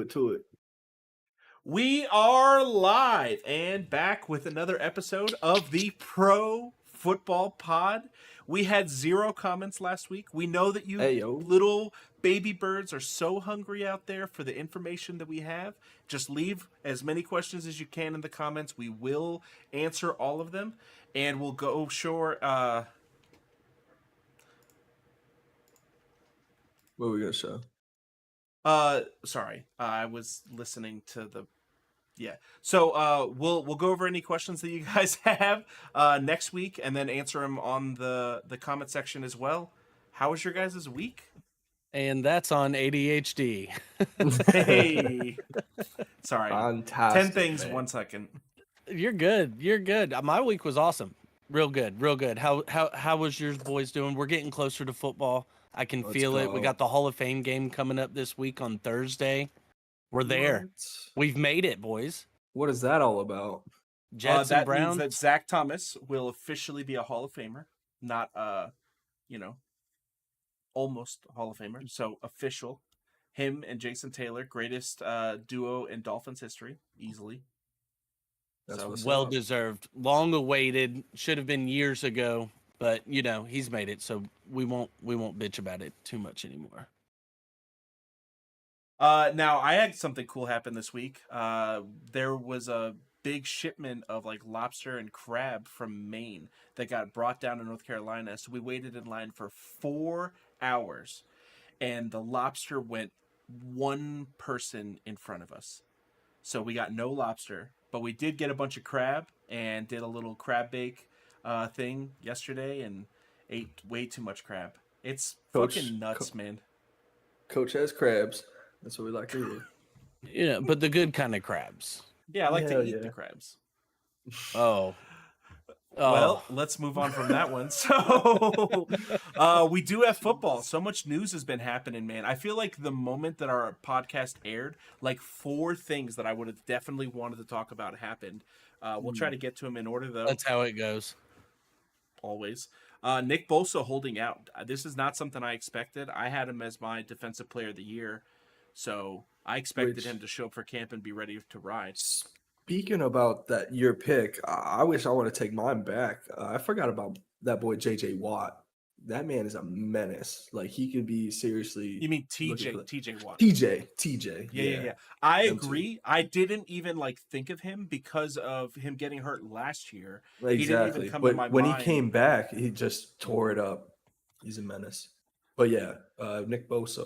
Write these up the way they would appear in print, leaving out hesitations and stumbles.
it, to it. We are live and back with another episode of the Pro Football Pod. We had 0 comments last week. We know that you little baby birds are so hungry out there for the information that we have. Just leave as many questions as you can in the comments. We will answer all of them, and we'll go sure. What are we gonna show? Sorry, I was listening to the. Yeah. So we'll go over any questions that you guys have next week, and then answer them on the comment section as well. How was your guys' week? And that's on ADHD. Hey, sorry. Fantastic. 10 things, man. 1 second. You're good. You're good. My week was awesome. Real good. Real good. How was yours boys doing? We're getting closer to football. I can feel it. We got the Hall of Fame game coming up this week on Thursday. We're there. We've made it, boys. What is that all about? Jets that and Browns. means that Zach Thomas will officially be a Hall of Famer, not almost a Hall of Famer. So official. Him and Jason Taylor, greatest duo in Dolphins history, easily. That's well deserved. Long awaited. Should have been years ago, but he's made it, so we won't bitch about it too much anymore. Now I had something cool happen this week. There was a big shipment of like lobster and crab from Maine that got brought down to North Carolina. So we waited in line for 4 hours, and the lobster went one person in front of us. So we got no lobster, but we did get a bunch of crab and did a little crab bake thing yesterday and ate way too much crab. It's fucking nuts, man. Coach has crabs. That's what we like to do. But the good kind of crabs. Yeah, I like to eat the crabs. Oh. Well, let's move on from that one. So we do have football. So much news has been happening, man. I feel like the moment that our podcast aired, like 4 things that I would have definitely wanted to talk about happened. We'll try to get to them in order, though. That's how it goes. Always. Nick Bosa holding out. This is not something I expected. I had him as my defensive player of the year. So I expected him to show up for camp and be ready to ride. Speaking about your pick, I wish I would have taken mine back. I forgot about that boy J.J. Watt. That man is a menace. Like, he could be seriously. You mean TJ Watt? TJ. Yeah. I agree. I didn't even think of him because of him getting hurt last year. Exactly. He didn't even come to my when mind. he came back, he just tore it up. He's a menace. But yeah, Nick Bosa.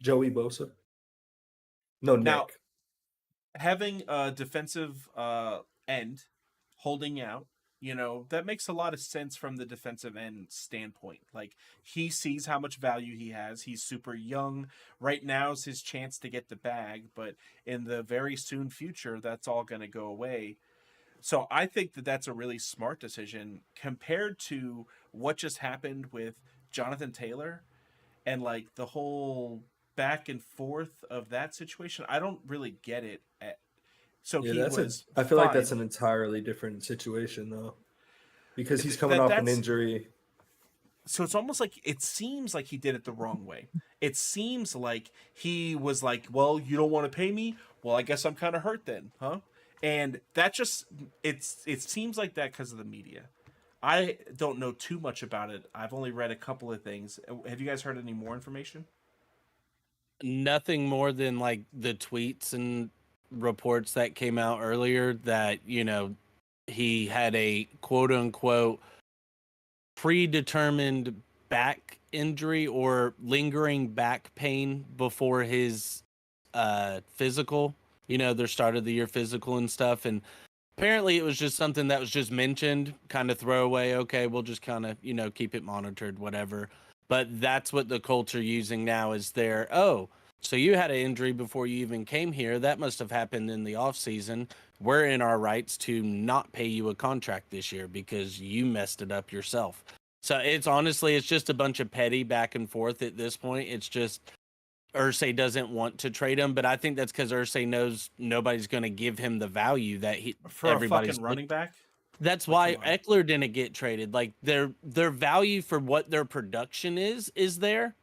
Joey Bosa. No, Nick. Now, having a defensive end holding out, that makes a lot of sense from the defensive end standpoint. Like, he sees how much value he has. He's super young. Right now is his chance to get the bag, but in the very soon future, that's all going to go away. So I think that that's a really smart decision compared to what just happened with Jonathan Taylor and the whole back and forth of that situation. I don't really get it. I feel like that's an entirely different situation, though, because he's coming off an injury. So it's almost like it seems like he did it the wrong way. It seems like he was like, well, you don't want to pay me? Well, I guess I'm kind of hurt then, huh? And that just, it seems like that because of the media. I don't know too much about it. I've only read a couple of things. Have you guys heard any more information? Nothing more than the tweets and reports that came out earlier that he had a quote unquote predetermined back injury or lingering back pain before his physical, their start of the year physical and stuff, and apparently it was just something that was just mentioned, kind of throwaway. Okay, we'll just kind of keep it monitored, whatever. But that's what the Colts are using now is so you had an injury before you even came here. That must have happened in the offseason. We're in our rights to not pay you a contract this year because you messed it up yourself. So it's just a bunch of petty back and forth at this point. It's just Irsay doesn't want to trade him, but I think that's because Irsay knows nobody's going to give him the value that everybody's a fucking running back. That's why Eckler didn't get traded. Their value for what their production is there,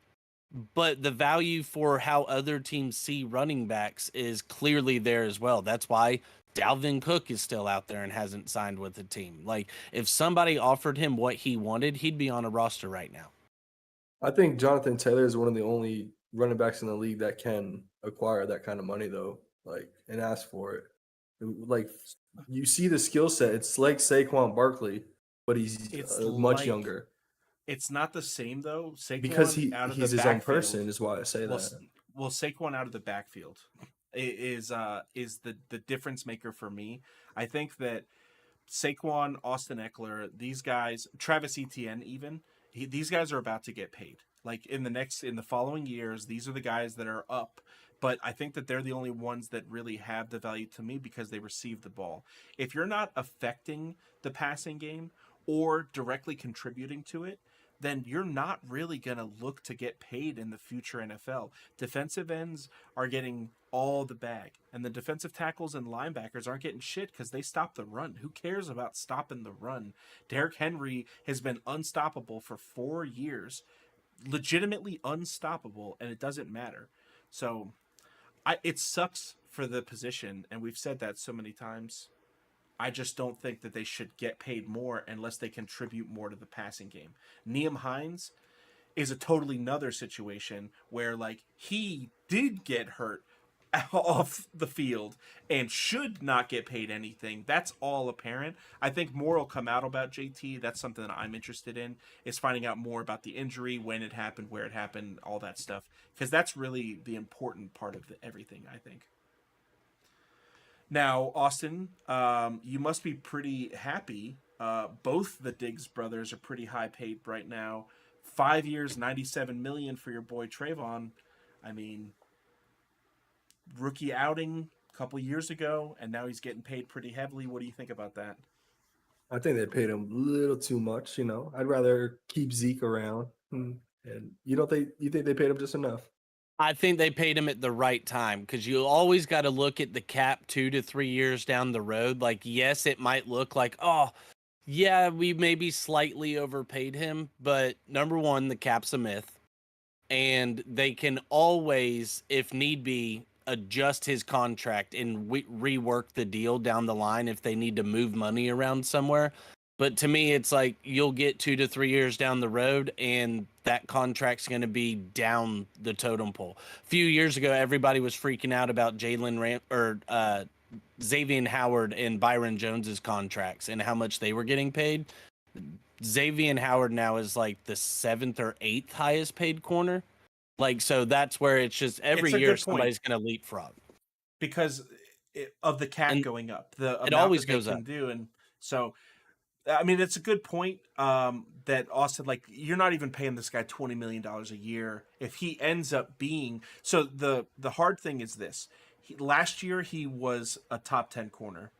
but the value for how other teams see running backs is clearly there as well. That's why Dalvin Cook is still out there and hasn't signed with the team. Like, if somebody offered him what he wanted, he'd be on a roster right now. I think Jonathan Taylor is one of the only running backs in the league that can acquire that kind of money, though, like, and ask for it. Like, you see the skill set. It's like Saquon Barkley, but he's It's much like younger. It's not the same though. Saquon Because out of he's the his own backfield, person is why I say well, that. well, Saquon out of the backfield is the difference maker for me. I think that Saquon, Austin Eckler, these guys, Travis Etienne, even these guys are about to get paid. Like in the following years, these are the guys that are up. But I think that they're the only ones that really have the value to me because they receive the ball. If you're not affecting the passing game or directly contributing to it, then you're not really going to look to get paid in the future NFL. Defensive ends are getting all the bag, and the defensive tackles and linebackers aren't getting shit because they stop the run. Who cares about stopping the run? Derrick Henry has been unstoppable for 4 years, legitimately unstoppable, and it doesn't matter. So it sucks for the position, and we've said that so many times. I just don't think that they should get paid more unless they contribute more to the passing game. Nyheim Hines is a totally another situation where, like, he did get hurt off the field and should not get paid anything. That's all apparent. I think more will come out about JT. That's something that I'm interested in, is finding out more about the injury, when it happened, where it happened, all that stuff, because that's really the important part of everything, I think. Now, Austin, you must be pretty happy. Both the Diggs brothers are pretty high paid right now. 5 years, $97 million for your boy Trayvon. I mean, rookie outing a couple years ago, and now he's getting paid pretty heavily. What do you think about that? I think they paid him a little too much. I'd rather keep Zeke around. And you think they paid him just enough? I think they paid him at the right time, because you always got to look at the cap 2 to 3 years down the road. Like, yes, it might look like, oh, yeah, we maybe slightly overpaid him, but number one, the cap's a myth, and they can always, if need be, adjust his contract and rework the deal down the line if they need to move money around somewhere. But to me, it's like you'll get 2 to 3 years down the road, and that contract's going to be down the totem pole. A few years ago, everybody was freaking out about Xavier Howard and Byron Jones's contracts and how much they were getting paid. Xavier Howard now is like the 7th or 8th highest paid corner. Like, so that's where it's just every year somebody's going to leapfrog because of the cap going up, the it amount always that they goes can up. do, and so. I mean, it's a good point that Austin, like, you're not even paying this guy $20 million a year. If he ends up being... So the hard thing is this. Last year, he was a top 10 corner.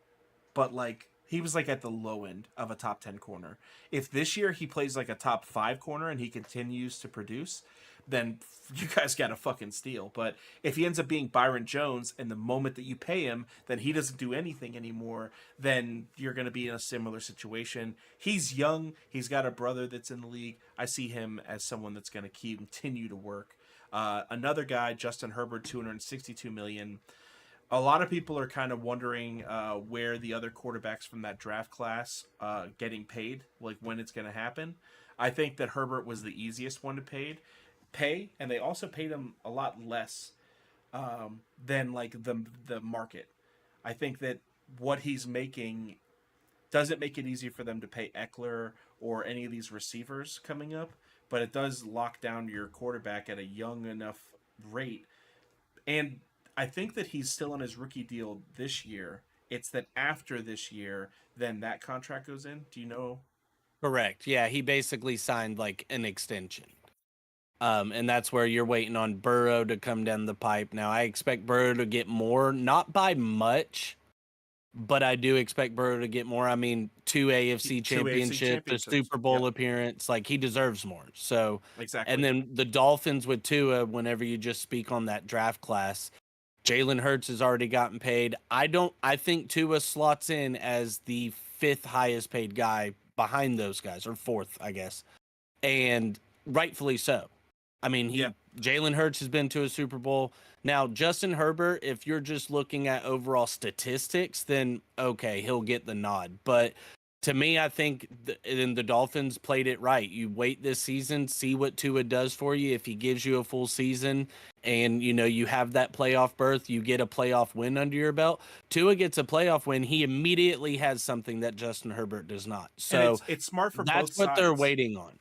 But, like, he was, like, at the low end of a top 10 corner. If this year he plays, like, a top 5 corner and he continues to produce, then you guys got a fucking steal. But if he ends up being Byron Jones, and the moment that you pay him, then he doesn't do anything anymore, then you're going to be in a similar situation. He's young. He's got a brother that's in the league. I see him as someone that's going to continue to work. Another guy, Justin Herbert, $262 million. A lot of people are kind of wondering where the other quarterbacks from that draft class getting paid, like when it's going to happen. I think that Herbert was the easiest one to pay, and they also paid him a lot less than like the market. I think that what he's making doesn't make it easy for them to pay Eckler or any of these receivers coming up, but it does lock down your quarterback at a young enough rate. And I think that he's still on his rookie deal this year. It's that after this year, then that contract goes in. Do you know? Correct. Yeah, he basically signed like an extension. And that's where you're waiting on Burrow to come down the pipe. Now, I expect Burrow to get more, not by much, but I do expect Burrow to get more. I mean, 2 AFC championships, a Super Bowl appearance, like he deserves more. So, exactly. And then the Dolphins with Tua, whenever you just speak on that draft class, Jalen Hurts has already gotten paid. I think Tua slots in as the 5th highest paid guy behind those guys, or 4th, I guess. And rightfully so. I mean, Jalen Hurts has been to a Super Bowl. Now, Justin Herbert, if you're just looking at overall statistics, then okay, he'll get the nod. But to me, I think the Dolphins played it right. You wait this season, see what Tua does for you. If he gives you a full season and, you have that playoff berth, you get a playoff win under your belt. Tua gets a playoff win. He immediately has something that Justin Herbert does not. So And it's smart for both that's sides. what they're waiting on.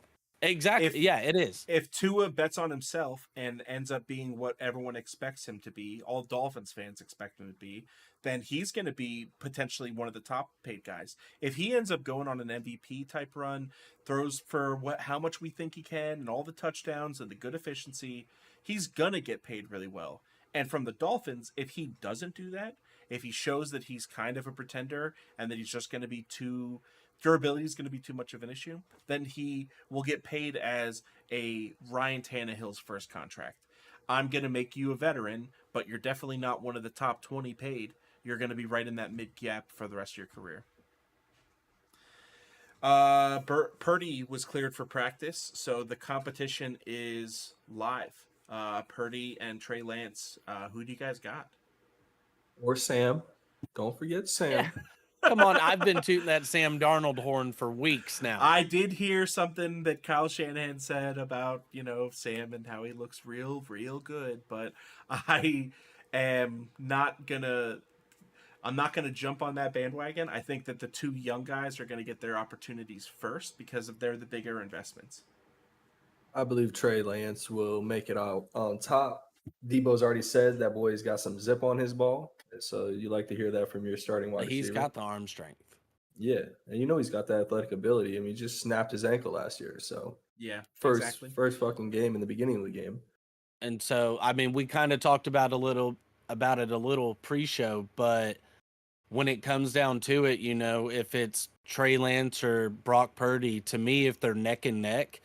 Exactly. Yeah, it is. If Tua bets on himself and ends up being what everyone expects him to be, all Dolphins fans expect him to be, then he's going to be potentially one of the top paid guys. If he ends up going on an MVP type run, throws for how much we think he can, and all the touchdowns and the good efficiency, he's going to get paid really well. And from the Dolphins, if he doesn't do that, if he shows that he's kind of a pretender and that he's just going to be durability is going to be too much of an issue, then he will get paid as a Ryan Tannehill's first contract. I'm going to make you a veteran, but you're definitely not one of the top 20 paid. You're going to be right in that mid gap for the rest of your career. Purdy was cleared for practice, so the competition is live. Purdy and Trey Lance. Who do you guys got? Or Sam. Don't forget Sam. Yeah. Come on, I've been tooting that Sam Darnold horn for weeks now. I did hear something that Kyle Shanahan said about, Sam and how he looks real good, but I'm not gonna jump on that bandwagon. I think that the two young guys are gonna get their opportunities first because they're the bigger investments. I believe Trey Lance will make it out on top. Debo's already said that boy's got some zip on his ball. So you like to hear that from your starting wide receiver. He's got the arm strength. Yeah. And he's got that athletic ability. I mean, he just snapped his ankle last year. So yeah, first fucking game in the beginning of the game. And so, I mean, we kind of talked about it a little pre-show, but when it comes down to it, if it's Trey Lance or Brock Purdy, to me, if they're neck and neck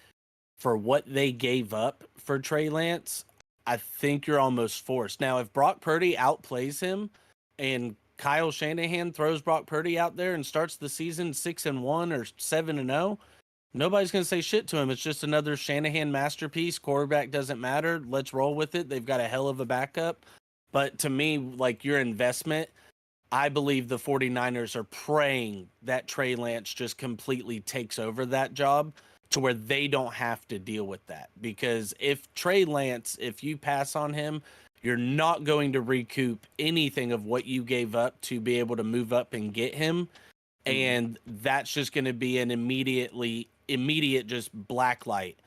for what they gave up for Trey Lance, I think you're almost forced. Now, if Brock Purdy outplays him and Kyle Shanahan throws Brock Purdy out there and starts the season 6-1 or 7-0, nobody's going to say shit to him. It's just another Shanahan masterpiece. Quarterback doesn't matter. Let's roll with it. They've got a hell of a backup. But to me, like your investment, I believe the 49ers are praying that Trey Lance just completely takes over that job to where they don't have to deal with that. Because if Trey Lance, if you pass on him, you're not going to recoup anything of what you gave up to be able to move up and get him. And that's just going to be an immediate just black light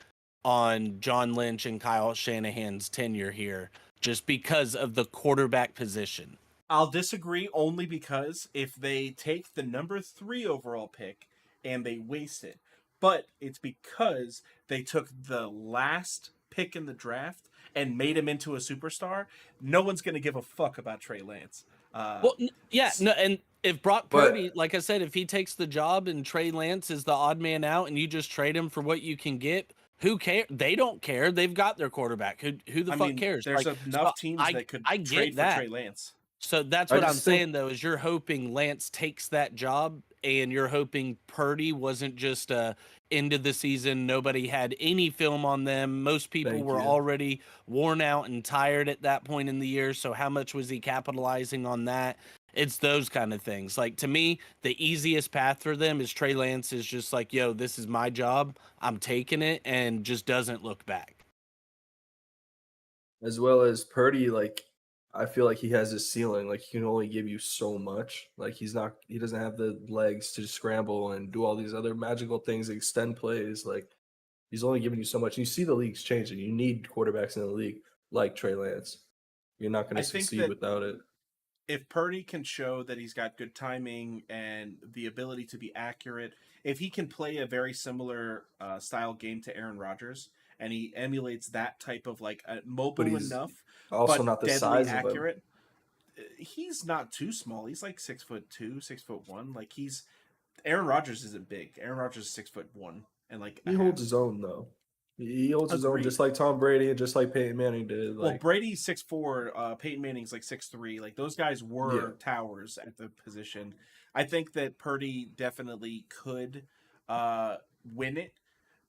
on John Lynch and Kyle Shanahan's tenure here, just because of the quarterback position. I'll disagree only because if they take the number 3 overall pick and they waste it, but it's because they took the last pick in the draft and made him into a superstar, no one's going to give a fuck about Trey Lance. And if Brock Purdy, like I said, if he takes the job and Trey Lance is the odd man out and you just trade him for what you can get, who cares? They don't care. They've got their quarterback. Who the fuck cares? There's enough teams that could trade for Trey Lance. So that's what I'm saying, though, is you're hoping Lance takes that job and you're hoping Purdy wasn't just end of the season. Nobody had any film on them. Most people were already worn out and tired at that point in the year. So how much was he capitalizing on that? It's those kind of things. Like, to me, the easiest path for them is Trey Lance is just like, yo, this is my job. I'm taking it, and just doesn't look back. As well as Purdy, like, I feel like he has his ceiling. Like, he can only give you so much. Like, he doesn't have the legs to scramble and do all these other magical things, extend plays. Like, he's only giving you so much. And you see the league's changing. You need quarterbacks in the league like Trey Lance. You're not going to succeed without it. If Purdy can show that he's got good timing and the ability to be accurate, if he can play a very similar style game to Aaron Rodgers, and he emulates that type of like mobile enough, also but not the deadly size accurate. He's not too small. He's like 6'2", 6'1". Like Aaron Rodgers isn't big. Aaron Rodgers is 6'1", and like he holds his own though. He holds his own just like Tom Brady and just like Peyton Manning did. Well, Brady's 6'4", Peyton Manning's like 6'3". Like those guys were towers at the position. I think that Purdy definitely could win it.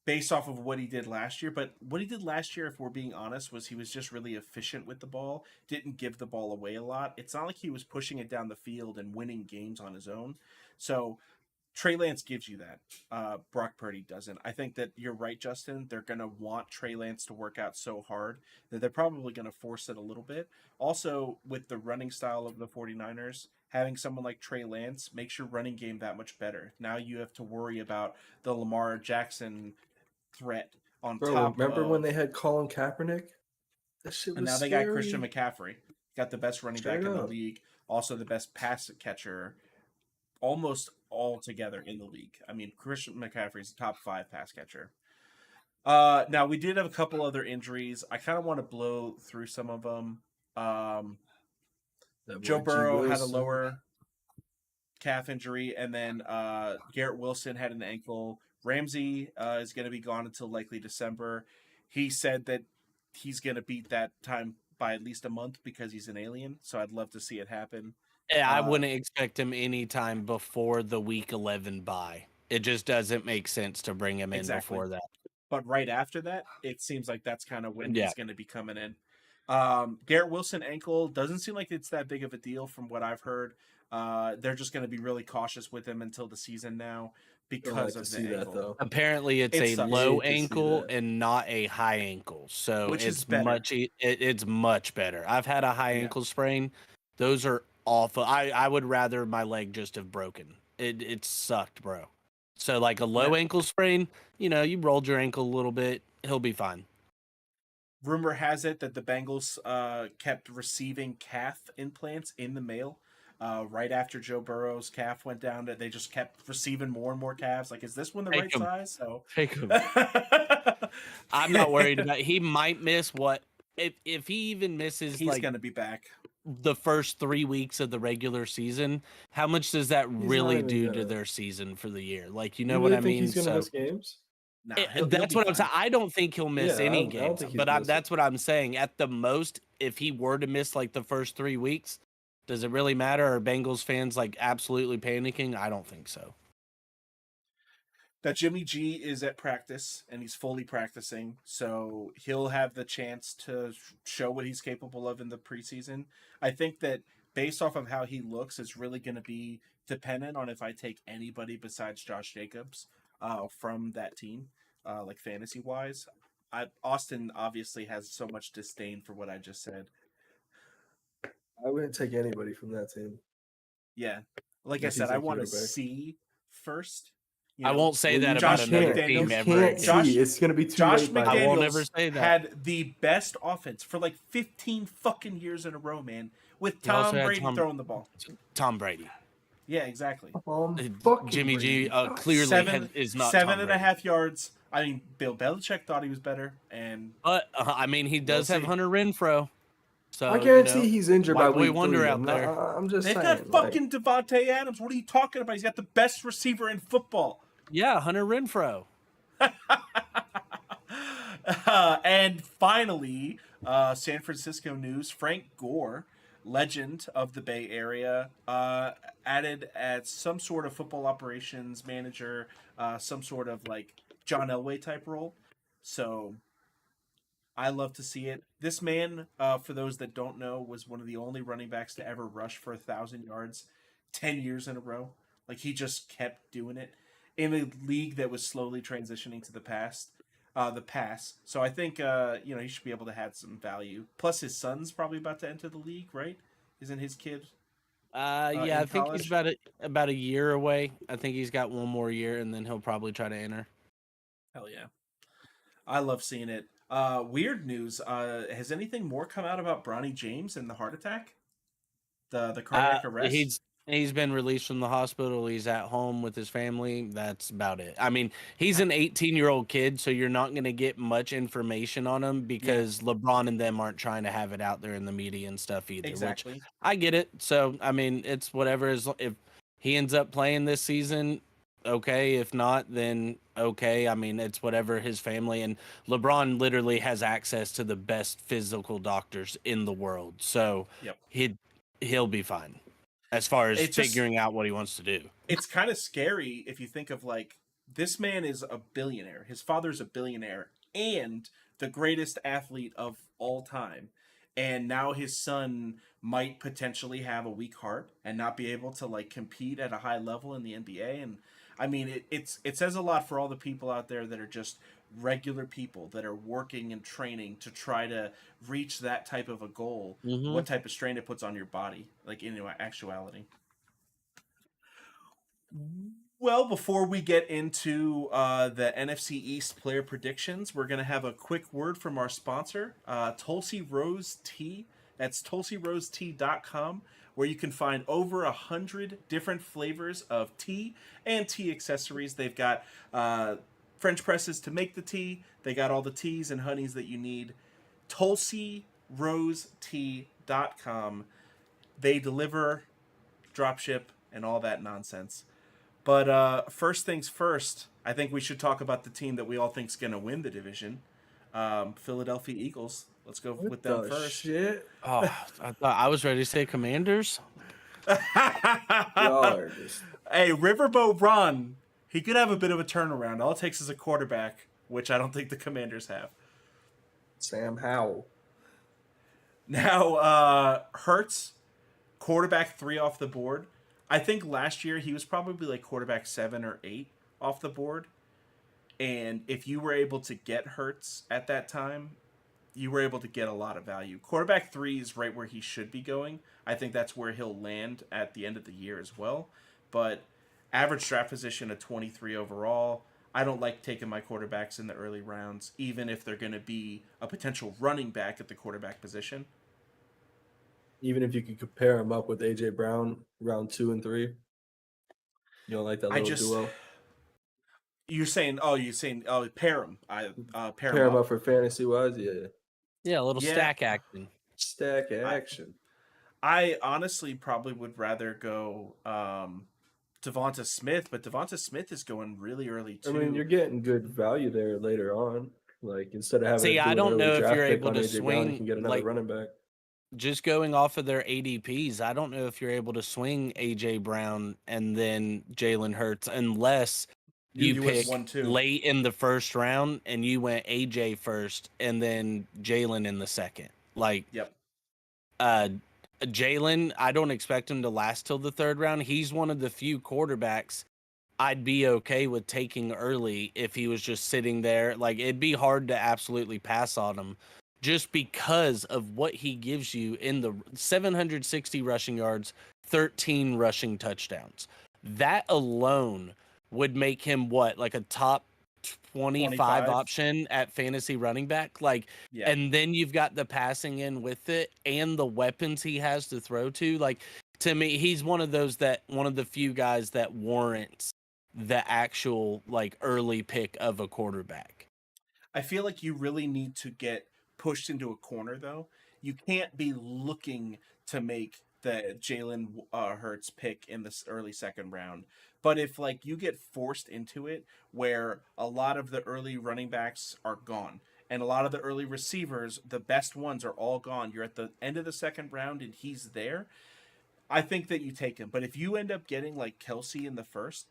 based off of what he did last year. But what he did last year, if we're being honest, was he was just really efficient with the ball, didn't give the ball away a lot. It's not like he was pushing it down the field and winning games on his own. So Trey Lance gives you that. Brock Purdy doesn't. I think that you're right, Justin. They're going to want Trey Lance to work out so hard that they're probably going to force it a little bit. Also, with the running style of the 49ers, having someone like Trey Lance makes your running game that much better. Now you have to worry about the Lamar Jackson threat on Bro, top remember of, when they had Colin Kaepernick? That shit was and now they scary. got Christian McCaffrey, got the best running Straight back in the up. league, also the best pass catcher almost all together in the league. I mean, Christian McCaffrey's the top 5 pass catcher. Now we did have a couple other injuries. I kind of want to blow through some of them. That Joe boy G. Burrow had a Wilson. lower calf injury, and then Garrett Wilson had an ankle. Ramsey is going to be gone until likely December. He said that he's going to beat that time by at least a month because he's an alien. So I'd love to see it happen. Yeah, I wouldn't expect him anytime before the week 11 bye. It just doesn't make sense to bring him in Exactly. before that. But right after that, it seems like that's kind of when Yeah. he's going to be coming in. Garrett Wilson ankle doesn't seem like it's that big of a deal from what I've heard. They're just going to be really cautious with him until the season now because to of see the that ankle. though. Apparently, it's It a sucks. low Hate to see ankle that. and not a high ankle, so Which is it's better. it's much better. I've had a high Yeah. ankle sprain; those are awful. I would rather my leg just have broken. It sucked, bro. So like a low Yeah. ankle sprain, you rolled your ankle a little bit, he'll be fine. Rumor has it that the Bengals kept receiving calf implants in the mail. Right after Joe Burrow's calf went down, they just kept receiving more and more calves. Like, is this one the Take right 'em. size? So Take him. I'm not worried about. He might miss what if he even misses He's like gonna be back. the first 3 weeks of the regular season. How much does that He's really not even do to gonna- their season for the year? Like, you You know really what I think mean? he's gonna So miss games? Nah, that's what I'm saying. I don't think he'll miss Yeah, I any don't games, think he's but missing. that's what I'm saying. At the most, if he were to miss like the first 3 weeks, does it really matter? Are Bengals fans like absolutely panicking? I don't think so. That Jimmy G is at practice and he's fully practicing, so he'll have the chance to show what he's capable of in the preseason. I think that based off of how he looks, it's really going to be dependent on if I take anybody besides Josh Jacobs from that team, like fantasy wise. Austin obviously has so much disdain for what I just said. I wouldn't take anybody from that team. Yeah, like Unless I said, he's a I want to quarterback. see first. I won't say Well, that you about Josh another McDaniels- team You ever can't again. see. It's gonna be too Josh late by I then. won't McDaniels ever say that. had the best offense for like 15 fucking years in a row, man, with He also Tom had Brady Tom- throwing the ball. Tom Brady. Yeah, exactly. Fucking Jimmy G Brady. clearly is not seven Tom and Brady. a half yards. I mean, Bill Belichick thought he was better, and But I mean, he does We'll have see. Hunter Renfro. So I guarantee he's injured by white boy week wonder 3. out there. I'm just they've saying. got fucking Devontae Adams. What are you talking about? He's got the best receiver in football. Yeah, Hunter Renfro. And finally, San Francisco news: Frank Gore, legend of the Bay Area, added as some sort of football operations manager, some sort of like John Elway type role. So I love to see it. This man, for those that don't know, was one of the only running backs to ever rush for 1,000 yards 10 years in a row. Like, he just kept doing it in a league that was slowly transitioning to the pass. So I think he should be able to have some value. Plus, his son's probably about to enter the league, right? Isn't his kid? Yeah, in I think college? he's about a year away. I think he's got one more year, and then he'll probably try to enter. Hell yeah. I love seeing it. Weird news. Has anything more come out about Bronny James and the heart attack? The cardiac arrest? He's been released from the hospital. He's at home with his family. That's about it. I mean, he's an 18-year-old kid, so you're not going to get much information on him because LeBron and them aren't trying to have it out there in the media and stuff either. Exactly. Which I get it. So, I mean, it's whatever. If he ends up playing this season, okay. If not, then okay. I mean, it's whatever his family. And LeBron literally has access to the best physical doctors in the world. So he'll be fine as far as figuring out what he wants to do. It's kind of scary if you think of like This man is a billionaire. His father's a billionaire and the greatest athlete of all time. And now his son might potentially have a weak heart and not be able to like compete at a high level in the NBA. And I mean, it says a lot for all the people out there that are just regular people that are working and training to try to reach that type of a goal. Mm-hmm. What type of strain it puts on your body, like in actuality. Well, before we get into the NFC East player predictions, we're going to have a quick word from our sponsor, Tulsi Rose Tea. That's tulsirosetea.com, where you can find over 100 different flavors of tea and tea accessories. They've got French presses to make the tea. They got all the teas and honeys that you need. tulsirosetea.com. They deliver, drop ship, and all that nonsense. But first things first, I think we should talk about the team that we all think is going to win the division, Philadelphia Eagles. Let's go with them the first. shit? Oh, I thought I was ready to say Commanders. Y'all are just Hey, Riverboat Ron, he could have a bit of a turnaround. All it takes is a quarterback, which I don't think the Commanders have. Sam Howell. Now, Hurts, quarterback 3 off the board. I think last year he was probably like quarterback 7 or 8 off the board. And if you were able to get Hurts at that time, you were able to get a lot of value. Quarterback 3 is right where he should be going. I think that's where he'll land at the end of the year as well. But average draft position of 23 overall. I don't like taking my quarterbacks in the early rounds, even if they're going to be a potential running back at the quarterback position. Even if you could compare him up with AJ Brown round 2 and 3. You don't like that little duo? You're saying pair them. Pair Pair them him up. up for fantasy wise, yeah. Yeah, a little Yeah. stack action. Stack action. I honestly probably would rather go Devonta Smith, but Devonta Smith is going really early too. I mean, you're getting good value there later on. Like instead of having See, to do I an don't early know if draft you're pick able on to AJ Brown, you swing, can get another like- running back. Just going off of their ADPs, I don't know if you're able to swing AJ Brown and then Jalen Hurts unless you went pick 1-2. late in the first round and you went AJ first and then Jalen in the second. Like, Yep. Jalen, I don't expect him to last till the third round. He's one of the few quarterbacks I'd be okay with taking early if he was just sitting there. Like, it'd be hard to absolutely pass on him just because of what he gives you in the 760 rushing yards, 13 rushing touchdowns. That alone would make him like a top 25 option at fantasy running back. Like, Yeah. and then you've got the passing in with it and the weapons he has to throw to. Like, to me, he's one of the few guys that warrants the actual like early pick of a quarterback. I feel like you really need to get pushed into a corner, though. You can't be looking to make the Jalen Hurts pick in this early second round. But if like you get forced into it, where a lot of the early running backs are gone, and a lot of the early receivers, the best ones are all gone. You're at the end of the second round, and he's there. I think that you take him. But if you end up getting like Kelsey in the first,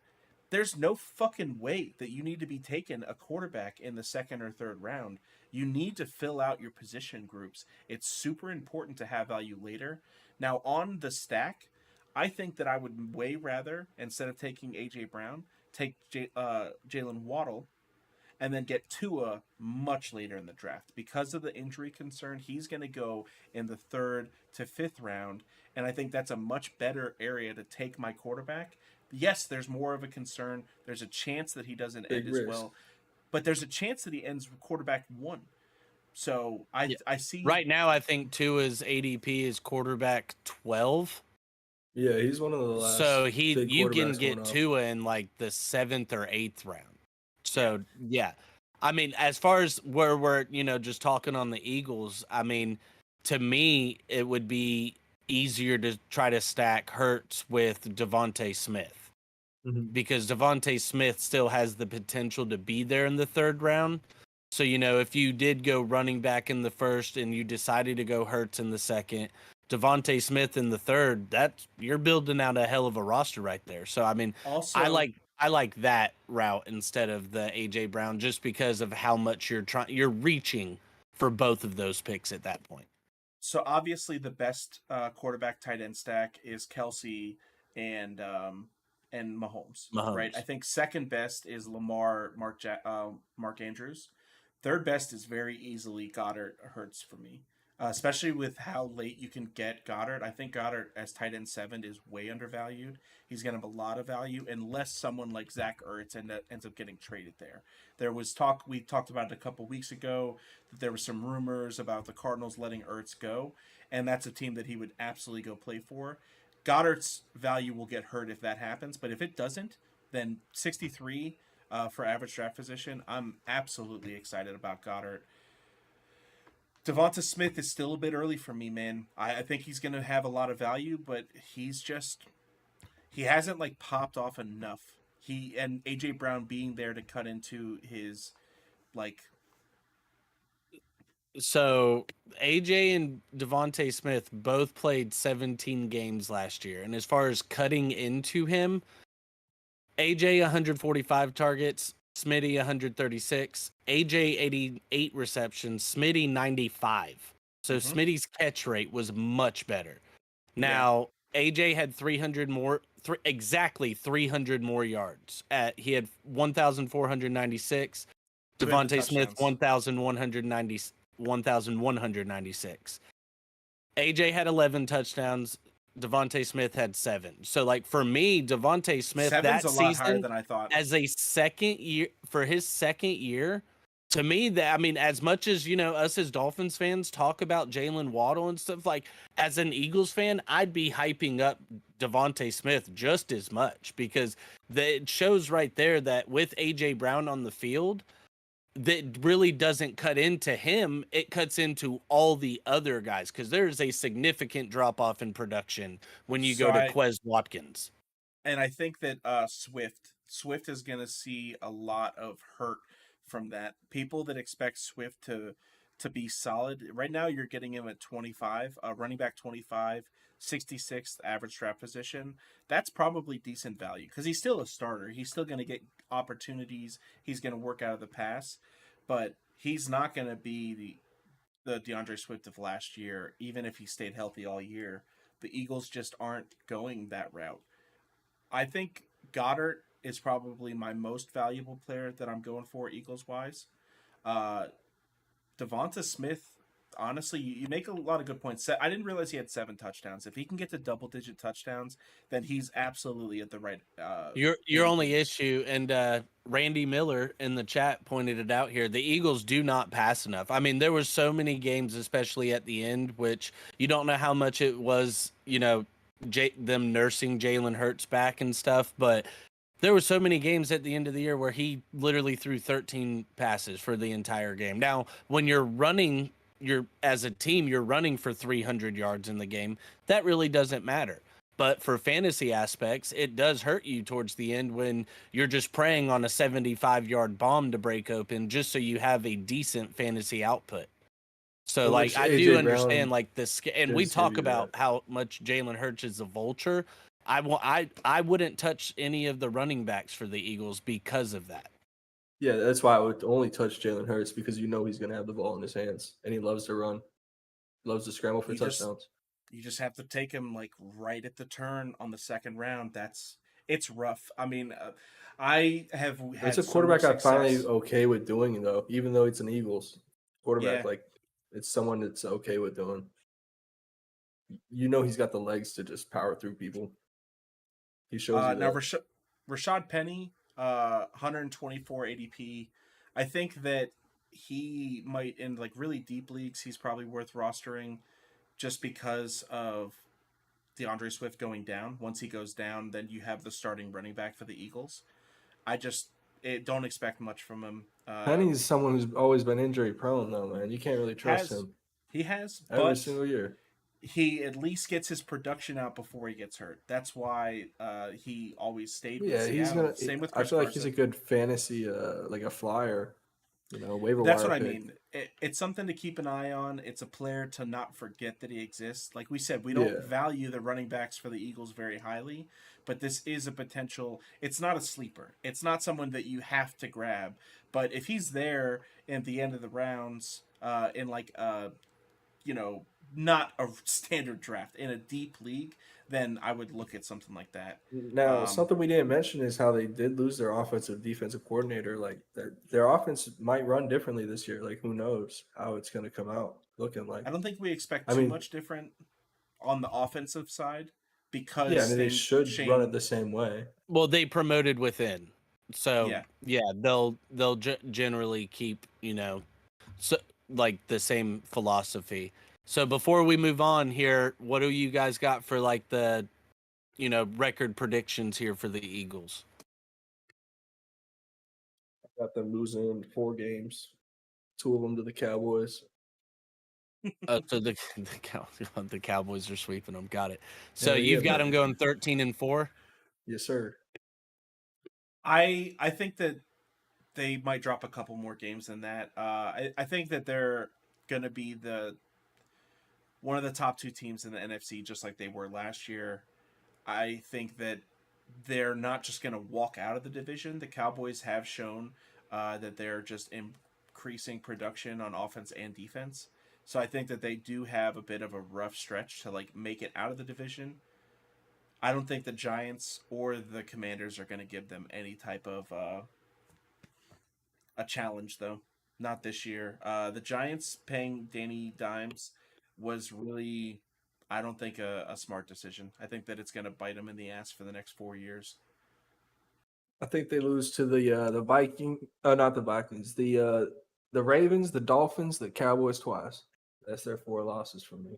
there's no fucking way that you need to be taking a quarterback in the second or third round. You need to fill out your position groups. It's super important to have value later. Now, on the stack, I think that I would way rather, instead of taking AJ Brown, take Jalen Waddle and then get Tua much later in the draft. Because of the injury concern, he's going to go in the 3rd to 5th round, and I think that's a much better area to take my quarterback. Yes, there's more of a concern. There's a chance that he doesn't Big end as risk. well, but there's a chance that he ends quarterback 1. So I see Right now, I think Tua's ADP is quarterback 12. Yeah, he's one of the last. So big you can quarterbacks get going off. Tua in like the 7th or 8th round. So yeah, I mean, as far as where we're just talking on the Eagles, I mean, to me, it would be easier to try to stack Hurts with Devontae Smith Mhm. because Devontae Smith still has the potential to be there in the 3rd round. So, if you did go running back in the 1st and you decided to go Hurts in the 2nd, Devontae Smith in the 3rd, you're building out a hell of a roster right there. So, I mean, also I like I like that route instead of the AJ Brown, just because of how much you're reaching for both of those picks at that point. So obviously the best quarterback tight end stack is Kelsey and Mahomes, right? I Mahomes. think second best is Lamar, Mark Andrews. Third best is very easily Goddard, Hurts for me, especially with how late you can get Goddard. I think Goddard as tight end 7 is way undervalued. He's going to have a lot of value unless someone like Zach Ertz ends up getting traded there. There was talk, we talked about it a couple weeks ago, that there were some rumors about the Cardinals letting Ertz go, and that's a team that he would absolutely go play for. Goddard's value will get hurt if that happens, but if it doesn't, then 63 for average draft position, I'm absolutely excited about Goddard. Devonta Smith is still a bit early for me, man. I think he's going to have a lot of value, but he hasn't like popped off enough. He and AJ Brown being there to cut into his like. So AJ and Devontae Smith both played 17 games last year, and as far as cutting into him, AJ 145 targets, Smitty 136, AJ 88 receptions, Smitty 95. So Smitty's catch rate was much better. Now, AJ had 300 more, exactly 300 more yards. He had 1,496. Devontae Smith 1,196. AJ had 11 touchdowns. Devontae Smith had 7. So, like, for me, Devontae Smith Seven's that a lot higher season than I thought. as a second year, for his second year, to me, that, I mean, as much as, you know, us as Dolphins fans talk about Jalen Waddle and stuff, like, as an Eagles fan, I'd be hyping up Devontae Smith just as much, because it shows right there that with AJ Brown on the field, that really doesn't cut into him. It cuts into all the other guys, because there's a significant drop off in production when you go to Quez Watkins. And I think that Swift is going to see a lot of hurt from that. People that expect Swift to be solid right now, you're getting him at 25, running back 25, 66th average draft position. That's probably decent value because he's still a starter. He's still going to get opportunities. He's going to work out of the pass, but he's not going to be the DeAndre Swift of last year, even if he stayed healthy all year. The Eagles just aren't going that route. I think Goddard is probably my most valuable player that I'm going for Eagles wise. Devonta Smith, honestly, you make a lot of good points. I didn't realize he had 7 touchdowns. If he can get to double-digit touchdowns, then he's absolutely at the right. Your only issue, and Randy Miller in the chat pointed it out here, the Eagles do not pass enough. I mean, there were so many games, especially at the end, which you don't know how much it was, you know, them nursing Jalen Hurts back and stuff, but there were so many games at the end of the year where he literally threw 13 passes for the entire game. Now, when you're running, as a team, you're running for 300 yards in the game. That really doesn't matter. But for fantasy aspects, it does hurt you towards the end when you're just preying on a 75-yard bomb to break open just so you have a decent fantasy output. So, like, I do understand, like, this, and we talk about how much Jalen Hurts is a vulture. I wouldn't touch any of the running backs for the Eagles because of that. Yeah, that's why I would only touch Jalen Hurts, because you know he's going to have the ball in his hands, and he loves to run, loves to scramble for touchdowns. You just have to take him like right at the turn on the second round. It's rough. I mean, I have had. It's a quarterback I'm finally okay with doing, though, even though it's an Eagles quarterback. Yeah. Like, it's someone that's okay with doing. You know, he's got the legs to just power through people. He shows you now that. Rashad Penny, 124 ADP. I think that he might, in like really deep leagues, he's probably worth rostering just because of DeAndre Swift going down. Once he goes down, then you have the starting running back for the Eagles. I just don't expect much from him. Penny's someone who's always been injury prone, though, man. You can't really trust him. He has every single year. He at least gets his production out before he gets hurt. That's why he always stayed with Seattle. Same with Chris I feel Carson. like he's a good fantasy, like a flyer Waiver That's wire what I pick. mean. It's something to keep an eye on. It's a player to not forget that he exists. Like we said, we don't Yeah. value the running backs for the Eagles very highly, but this is a potential. It's not a sleeper. It's not someone that you have to grab. But if he's there at the end of the rounds, in like you know, not a standard draft in a deep league, then I would look at something like that. Now, Um, something we didn't mention is how they did lose their offensive defensive coordinator. Like their offense might run differently this year. Like who knows how it's going to come out looking like. I don't think we expect I too mean, much different on the offensive side yeah, I because mean they should run it Shane, the same way. Well, they promoted within, so yeah, yeah, they'll generally keep so like the same philosophy. So before we move on here, what do you guys got for like the record predictions here for the Eagles? Got them losing 4 games, 2 of them to the Cowboys. So the Cowboys are sweeping them. Got it. So Hell yeah, you've got them baby. going 13-4. Yes, sir. I think that they might drop a couple more games than that. I think that they're gonna be the one of the top two teams in the NFC, just like they were last year. I think that they're not just gonna walk out of the division. The Cowboys have shown that they're just increasing production on offense and defense. So I think that they do have a bit of a rough stretch to like make it out of the division. I don't think the Giants or the Commanders are going to give them any type of a challenge, though. Not this year. The Giants paying Danny Dimes was really, I don't think, a smart decision. I think that it's going to bite them in the ass for the next 4 years. I think they lose to the Viking. Not the Vikings. The Ravens, the Dolphins, the Cowboys twice. That's their 4 losses for me.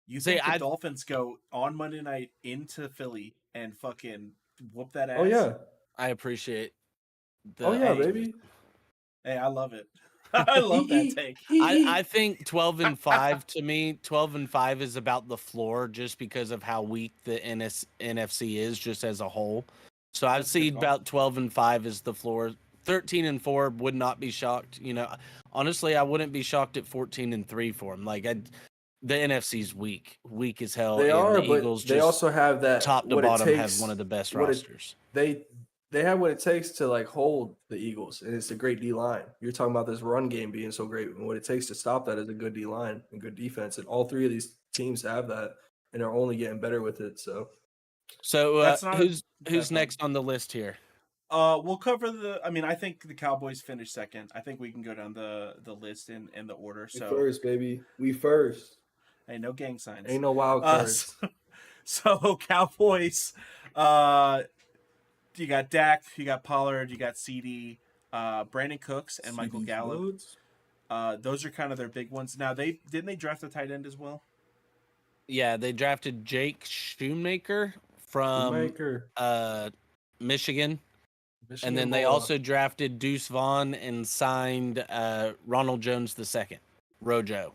You See, think the I Dolphins go on Monday night into Philly and fucking whoop that ass? Oh yeah. I appreciate the Oh yeah, optimism. baby. Hey, I love it. I love that take. I think 12-5 to me, 12-5 is about the floor just because of how weak the NFC is just as a whole. So I'd That's a see good call. about 12-5 is the floor. 13-4 would not be shocked. Honestly, I wouldn't be shocked at 14-3 for them. Like the NFC's weak as hell. They and are, the but Eagles they just also have that top to what it bottom takes. have one of the best what it- rosters. They have what it takes to like hold the Eagles, and it's a great D line. You're talking about this run game being so great, and what it takes to stop that is a good D line and good defense, and all 3 of these teams have that, and are only getting better with it. So That's not a who's bad point. next on the list here? We'll cover the. I mean, I think the Cowboys finished second. I think we can go down the list in the order. we So, first, baby, we first. hey, no gang signs. Ain't no wild Uh, cards. so Cowboys. You got Dak, you got Pollard, you got CD, Brandon Cooks, and Michael CD Gallup. Woods? Those are kind of their big ones. Now they draft a tight end as well. Yeah, they drafted Jake Shoemaker from Shoemaker. Michigan. Michigan And then they ball. also drafted Deuce Vaughn and signed Ronald Jones II, Rojo.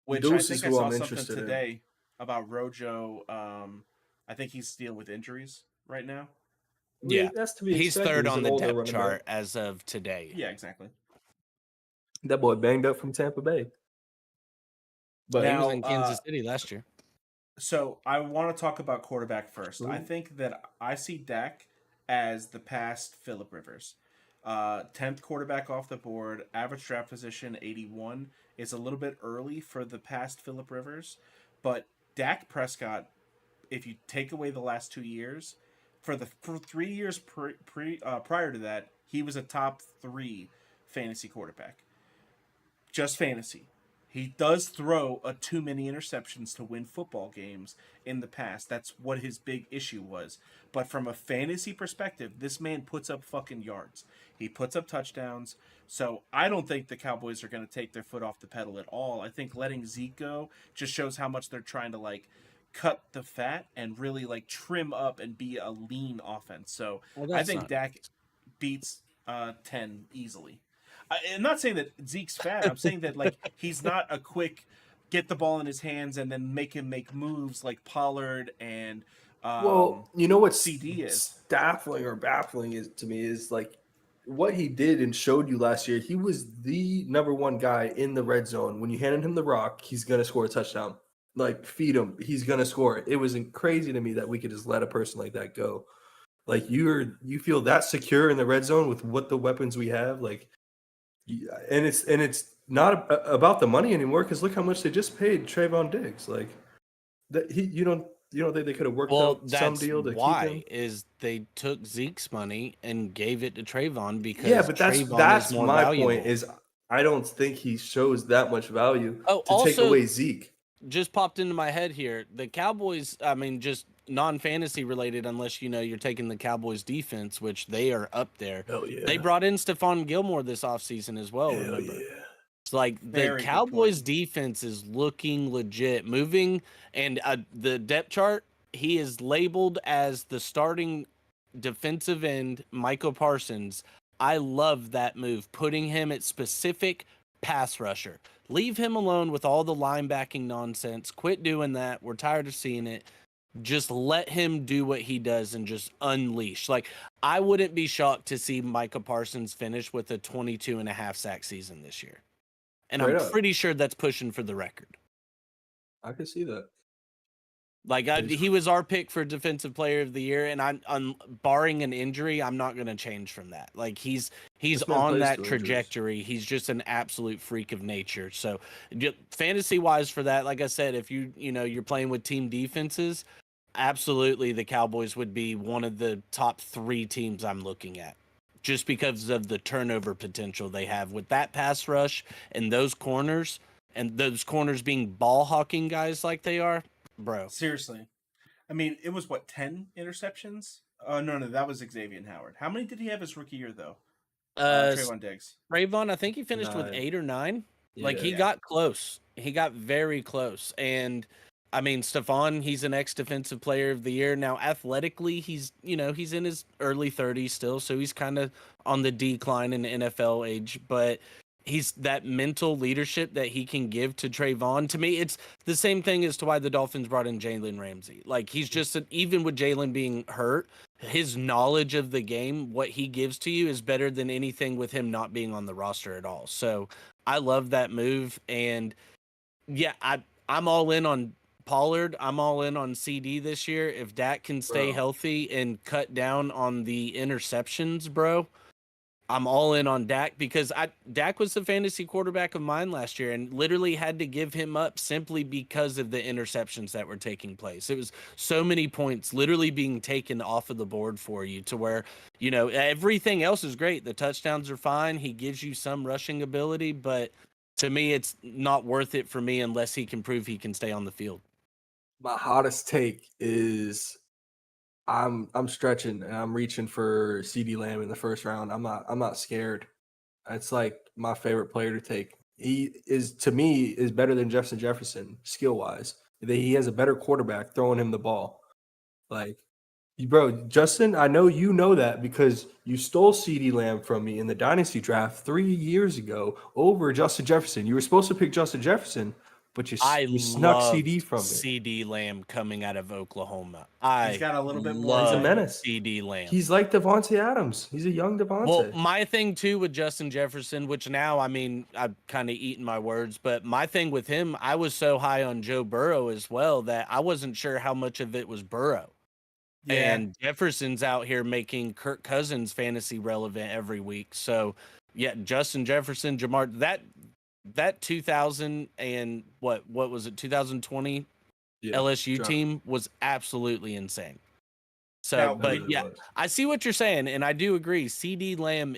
Which Deuce I is think I who saw I'm something interested in. today about Rojo. I think he's dealing with injuries right now. I mean, Yeah. that's to be He's expected. third He's on an the older depth running chart back. as of today. Yeah, exactly. That boy banged up from Tampa Bay. But He Now, was in Kansas City last year. So I want to talk about quarterback first. I Ooh. think that I see Dak as the past Phillip Rivers. 10th quarterback off the board, average draft position 81 is a little bit early for the past Phillip Rivers, but Dak Prescott, if you take away the last 2 years, for 3 years prior to that, he was a top 3 fantasy quarterback. Just fantasy. He does throw too many interceptions to win football games in the past. That's what his big issue was. But from a fantasy perspective, this man puts up fucking yards. He puts up touchdowns. So I don't think the Cowboys are going to take their foot off the pedal at all. I think letting Zeke go just shows how much they're trying to like cut the fat and really like trim up and be a lean offense. So I think Dak beats 10 easily. I'm not saying that Zeke's fat. I'm saying that like he's not a quick get the ball in his hands and then make him make moves like Pollard and well, you know what's CD is. baffling is to me is like what he did and showed you last year, he was the number one guy in the red zone. When you handed him the rock, he's gonna score a touchdown. Like feed him, he's gonna score. It was crazy to me that we could just let a person like that go. Like you feel that secure in the red zone with what the weapons we have, like, and it's not about the money anymore because look how much they just paid Trayvon Diggs. Like that you don't think they could have worked Well, out some that's deal to keep why him? is they took Zeke's money and gave it to Trayvon Yeah, because but Trayvon is that's more my point. valuable. Is I don't think he shows that much value Oh, to take also, away Zeke. just popped into my head here. The Cowboys, I mean, just non-fantasy related, unless you're taking the Cowboys defense, which they are up there. Hell They yeah. brought in Stephon Gilmore this offseason as well, Hell remember? yeah. It's like the Very good Cowboys point. defense is looking legit. Moving and the depth chart, he is labeled as the starting defensive end, Michael Parsons. I love that move, putting him at specific pass rusher. Leave him alone with all the linebacking nonsense. Quit doing that. We're tired of seeing it. Just let him do what he does and just unleash. Like, I wouldn't be shocked to see Micah Parsons finish with a 22 and a half sack season this year. And I'm Straight up. pretty sure that's pushing for the record. I can see that. Like he was our pick for defensive player of the year, and I'm barring an injury, I'm not going to change from that. Like he's This man on plays that through injuries. trajectory. He's just an absolute freak of nature. So fantasy wise for that, like I said, if you're playing with team defenses, absolutely the Cowboys would be one of the top 3 teams I'm looking at. Just because of the turnover potential they have with that pass rush and those corners being ball hawking guys like they are, bro. Seriously. I mean, it was what, 10 interceptions? No, that was Xavier Howard. How many did he have his rookie year though? Trayvon Diggs. Trayvon, I think he finished with 9. 8 or 9. Like he Yeah. got close. He got very close. And I mean, Stephon, he's an ex-defensive player of the year. Now, athletically, he's in his early 30s still, so he's kind of on the decline in the NFL age, but he's that mental leadership that he can give to Trayvon. To me, it's the same thing as to why the Dolphins brought in Jalen Ramsey. Like he's just even with Jalen being hurt, his knowledge of the game, what he gives to you is better than anything with him not being on the roster at all. So I love that move. And yeah, I'm all in on Pollard. I'm all in on CD this year. If Dak can stay Bro. healthy and cut down on the interceptions, bro, I'm all in on Dak because Dak was the fantasy quarterback of mine last year and literally had to give him up simply because of the interceptions that were taking place. It was so many points literally being taken off of the board for you to where, everything else is great. The touchdowns are fine. He gives you some rushing ability, but to me, it's not worth it for me unless he can prove he can stay on the field. My hottest take is I'm stretching and I'm reaching for CD Lamb in the first round. I'm not scared. It's like my favorite player to take. He is to me is better than Justin Jefferson skill wise. He has a better quarterback throwing him the ball. Like, bro, Justin, I know you know that because you stole CD Lamb from me in the dynasty draft 3 years ago over Justin Jefferson. You were supposed to pick Justin Jefferson, but I you snuck love CD from me. CD Lamb coming out of Oklahoma. He's got a little bit more. He's a love menace. CD Lamb. He's like Devontae Adams. He's a young Devontae. Well, my thing too with Justin Jefferson, which now, I mean, I've kind of eaten my words, but my thing with him, I was so high on Joe Burrow as well that I wasn't sure how much of it was Burrow. Yeah. And Jefferson's out here making Kirk Cousins fantasy relevant every week. So, yeah, Justin Jefferson, Jamar, that 2000 and what was it, 2020 LSU team was absolutely insane. So, Now, but yeah, I see what you're saying, and I do agree. CD Lamb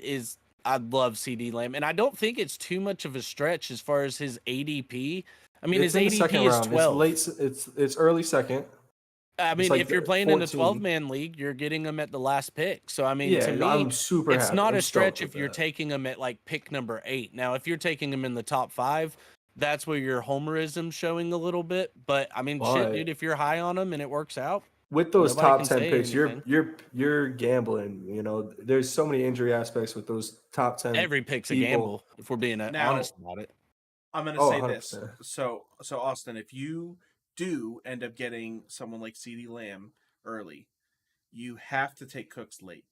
I love CD Lamb, and I don't think it's too much of a stretch as far as his ADP. I mean, it's his in the ADP second is round. 12. It's early second. I mean, like if you're playing in a 14. 12-man league, you're getting them at the last pick. So, I mean, Yeah, to me, I'm super it's happy. not I'm a stretch stoked if with you're that. taking them at like pick number 8. Now, if you're taking them in the top 5, that's where your homerism showing a little bit. But I mean, shit, But dude, if you're high on them and it works out, with those nobody top can 10 say picks, anything. you're gambling. There's so many injury aspects with those top 10. Every pick's people. a gamble if we're being honest about it. I'm going to say this. 100%. So Austin, if you do end up getting someone like CD Lamb early, you have to take Cooks late.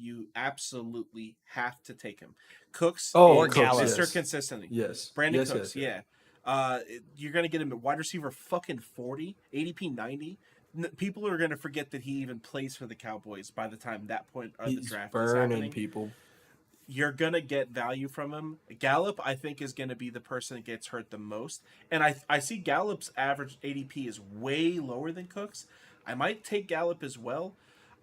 you absolutely have to take him. Cooks Or is Gallup. Mr. Yes. Consistently. Yes. Brandon Yes, Cooks, yes, yes. you're going to get him at wide receiver fucking 40, ADP 90. People are going to forget that he even plays for the Cowboys by the time that point of the He's draft is burning happening. people. You're going to get value from him. Gallup, I think, is going to be the person that gets hurt the most. And I see Gallup's average ADP is way lower than Cook's. I might take Gallup as well.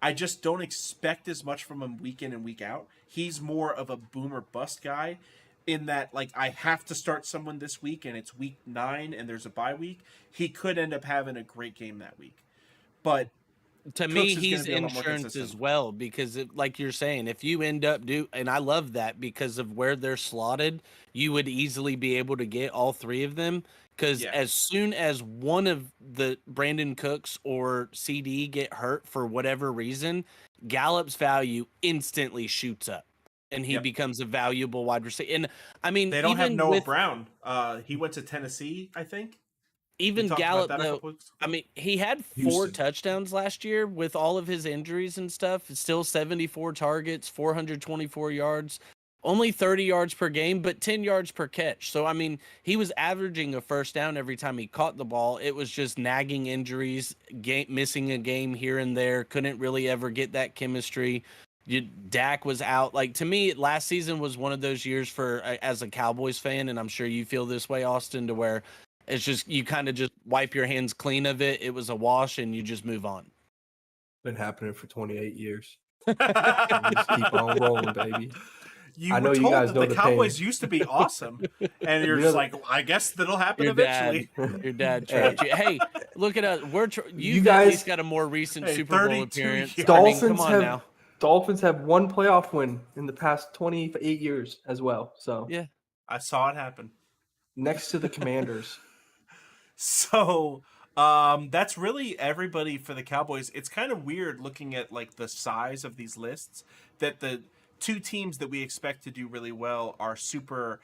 I just don't expect as much from him week in and week out. He's more of a boom or bust guy in that, like, I have to start someone this week and it's week 9 and there's a bye week. He could end up having a great game that week. But To Cooks me, is gonna he's be a lot more insurance consistent. as well because, like you're saying, if you end up and I love that because of where they're slotted, you would easily be able to get all 3 of them. Because Yeah. as soon as one of the Brandon Cooks or CD get hurt for whatever reason, Gallup's value instantly shoots up, and he Yep. becomes a valuable wide receiver. And I mean, They don't have even Noah with Brown. He went to Tennessee, I think. We even talked about Gallup that a though. couple weeks ago. I mean, he had 4 Houston. touchdowns last year with all of his injuries and stuff. Still 74 targets, 424 yards, only 30 yards per game, but 10 yards per catch. So, I mean, he was averaging a first down every time he caught the ball. It was just nagging injuries, missing a game here and there. Couldn't really ever get that chemistry. Dak was out. Like, to me, last season was one of those years for as a Cowboys fan, and I'm sure you feel this way, Austin, to where it's just you kind of just wipe your hands clean of it. It was a wash, and you just move on. Been happening for 28 years. Just keep on rolling, baby. You I were know you told guys that know the the Cowboys pain. used to be awesome, and you're You just know- like, I guess that'll happen Your eventually. your dad Hey. trapped you. Hey, look at us. You've guys- at least got a more recent Hey, Super Bowl 32 appearance. years. I mean, come on now. Dolphins have one playoff win in the past 28 years as well. So Yeah. I saw it happen. next to the Commanders. So that's really everybody for the Cowboys. It's kind of weird looking at like the size of these lists that the 2 teams that we expect to do really well are super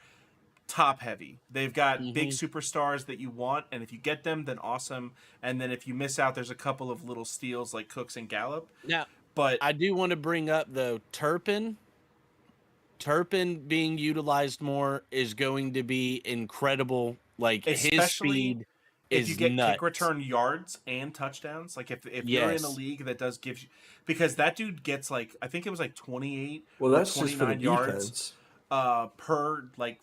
top heavy. They've got big superstars that you want, and if you get them, then awesome. And then if you miss out, there's a couple of little steals like Cooks and Gallup. Now, But I do want to bring up though Turpin being utilized more is going to be incredible. Like his especially speed if is you get nuts. kick return yards and touchdowns, like if you're in a Yes. league that does give you, because that dude gets like I think it was like 28 Well, or that's just for the 29 yards defense. per like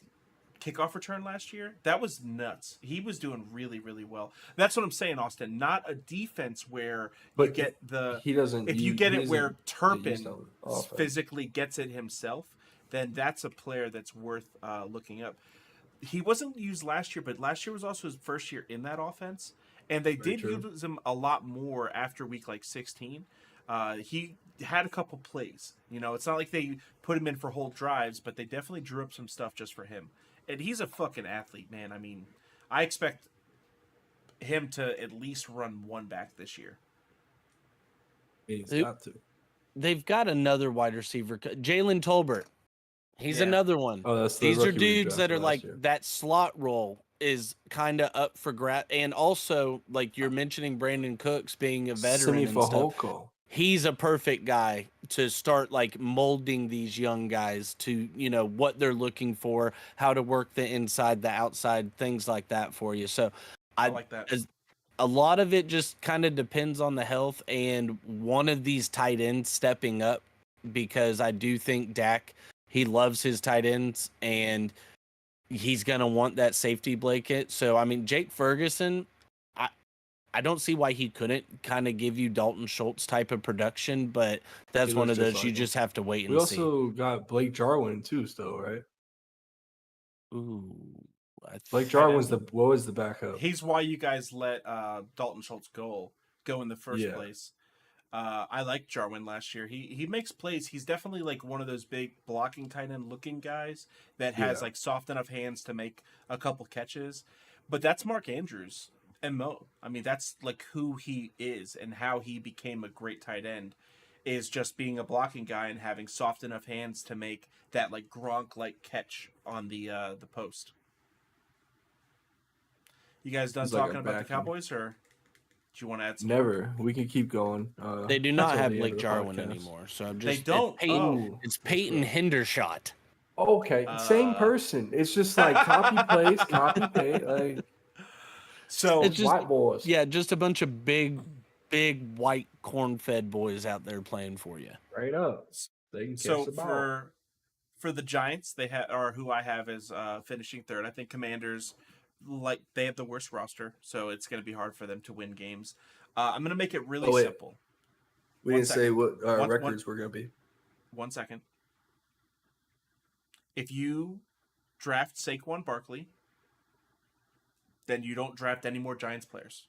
kickoff return last year. That was nuts. He was doing really, really well. That's what I'm saying, Austin. Not a defense where you But get the He doesn't. if you get it where used Turpin on offense. physically gets it himself, then that's a player that's worth looking up. He wasn't used last year, but last year was also his first year in that offense, and they Very did true. use him a lot more after week like 16. He had a couple plays. You know, it's not like they put him in for whole drives, but they definitely drew up some stuff just for him. And he's a fucking athlete, man. I mean, I expect him to at least run one back this year. He's Who- got to. They've got another wide receiver, Jalen Tolbert. He's Yeah. another one. Oh, that's the These are rookie we dudes that drafted are last like year. that slot role is kind of up for grab. And also, like you're mentioning, Brandon Cooks being a veteran and stuff. Fahoko. He's a perfect guy to start like molding these young guys to, what they're looking for, how to work the inside, the outside, things like that for you. So I like that. a lot of it just kind of depends on the health and one of these tight ends stepping up, because I do think Dak, he loves his tight ends and he's going to want that safety blanket. So, I mean, Jake Ferguson, I don't see why he couldn't kind of give you Dalton Schultz type of production, but that's He one looks of just those like you him. just have to wait and We see. also got Blake Jarwin too, still, right? Ooh, Blake Jarwin's what was the backup? He's why you guys let Dalton Schultz go in the first place. I liked Jarwin last year. He makes plays. He's definitely like one of those big blocking tight end looking guys that has like soft enough hands to make a couple catches. But that's Mark Andrews and Mo. I mean, that's like who he is and how he became a great tight end is just being a blocking guy and having soft enough hands to make that like Gronk like catch on the post. You guys done He's like a talking about the vacuum. Cowboys or? you want to add some? Never. We can keep going. They do not till have the end Blake of the Jarwin podcast. anymore. So I'm They just don't. It's Peyton, Oh, it's that's Peyton rough. Hendershot. Okay, same person. It's just like copy paste, copy paste. Like So It's just white boys. yeah, just a bunch of big white corn-fed boys out there playing for you. Right up. They can catch so the ball. for the Giants, they have or who I have as finishing third. I think Commanders they have the worst roster, so it's going to be hard for them to win games. I'm going to make it really simple. We One didn't say second. what our One- records were going to be. 1 second. If you draft Saquon Barkley, then you don't draft any more Giants players.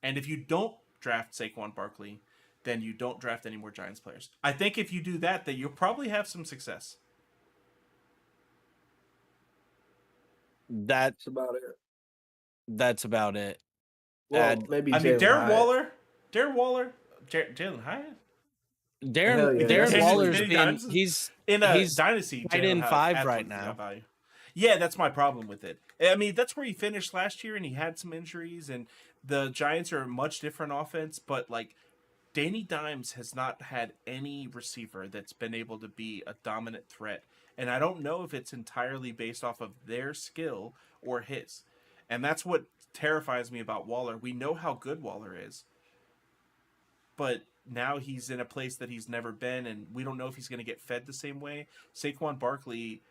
And if you don't draft Saquon Barkley, then you don't draft any more Giants players. I think if you do that you'll probably have some success. That's about it. That's about it. Well, maybe I mean, Jalen Hyatt. Darren Waller, Jalen Hyatt. Hell yeah, Darren that's Waller's Danny been Dimes he's in a he's dynasty. right Jalen in Hyatt 5 absolutely right now. got value. Yeah, that's my problem with it. I mean, that's where he finished last year, and he had some injuries, and the Giants are a much different offense. But like, Danny Dimes has not had any receiver that's been able to be a dominant threat, and I don't know if it's entirely based off of their skill or his, and that's what terrifies me about Waller. We know how good Waller is, but now he's in a place that he's never been, and we don't know if he's going to get fed the same way. Saquon Barkley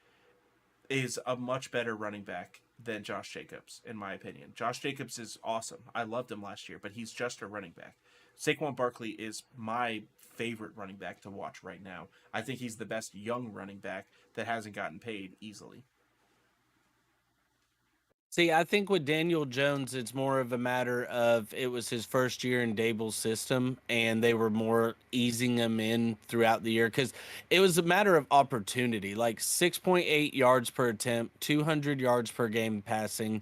is a much better running back than Josh Jacobs, in my opinion. Josh Jacobs is awesome. I loved him last year, but he's just a running back. Saquon Barkley is my favorite running back to watch right now. I think he's the best young running back that hasn't gotten paid easily. See, I think with Daniel Jones, it's more of a matter of it was his first year in Dable's system, and they were more easing him in throughout the year because it was a matter of opportunity. Like 6.8 yards per attempt, 200 yards per game passing,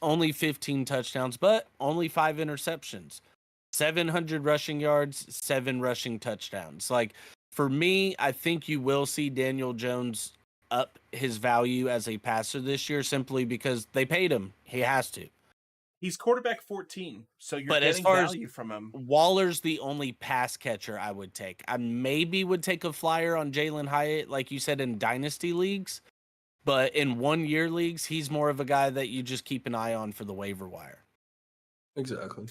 only 15 touchdowns, but only 5 interceptions, 700 rushing yards, 7 rushing touchdowns. Like for me, I think you will see Daniel Jones up his value as a passer this year simply because they paid him. He has to. He's quarterback 14, so you're But as getting far as value from him. Waller's the only pass catcher I would take. I maybe would take a flyer on Jalen Hyatt, like you said, in dynasty leagues. But in 1-year leagues, he's more of a guy that you just keep an eye on for the waiver wire. Exactly.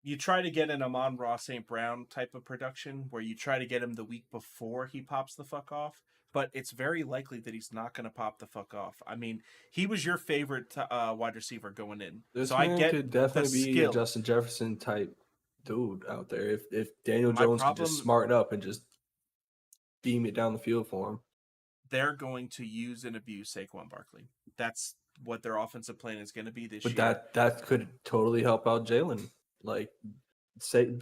You try to get an Amon-Ra St. Brown type of production where you try to get him the week before he pops the fuck off, but it's very likely that he's not going to pop the fuck off. I mean, he was your favorite wide receiver going in. This so man I get could definitely the be skill. a Justin Jefferson type dude out there if Daniel My Jones could problem- just smarten up and just beam it down the field for him. They're going to use and abuse Saquon Barkley. That's what their offensive plan is going to be this But year. that could totally help out Jalen. Like, say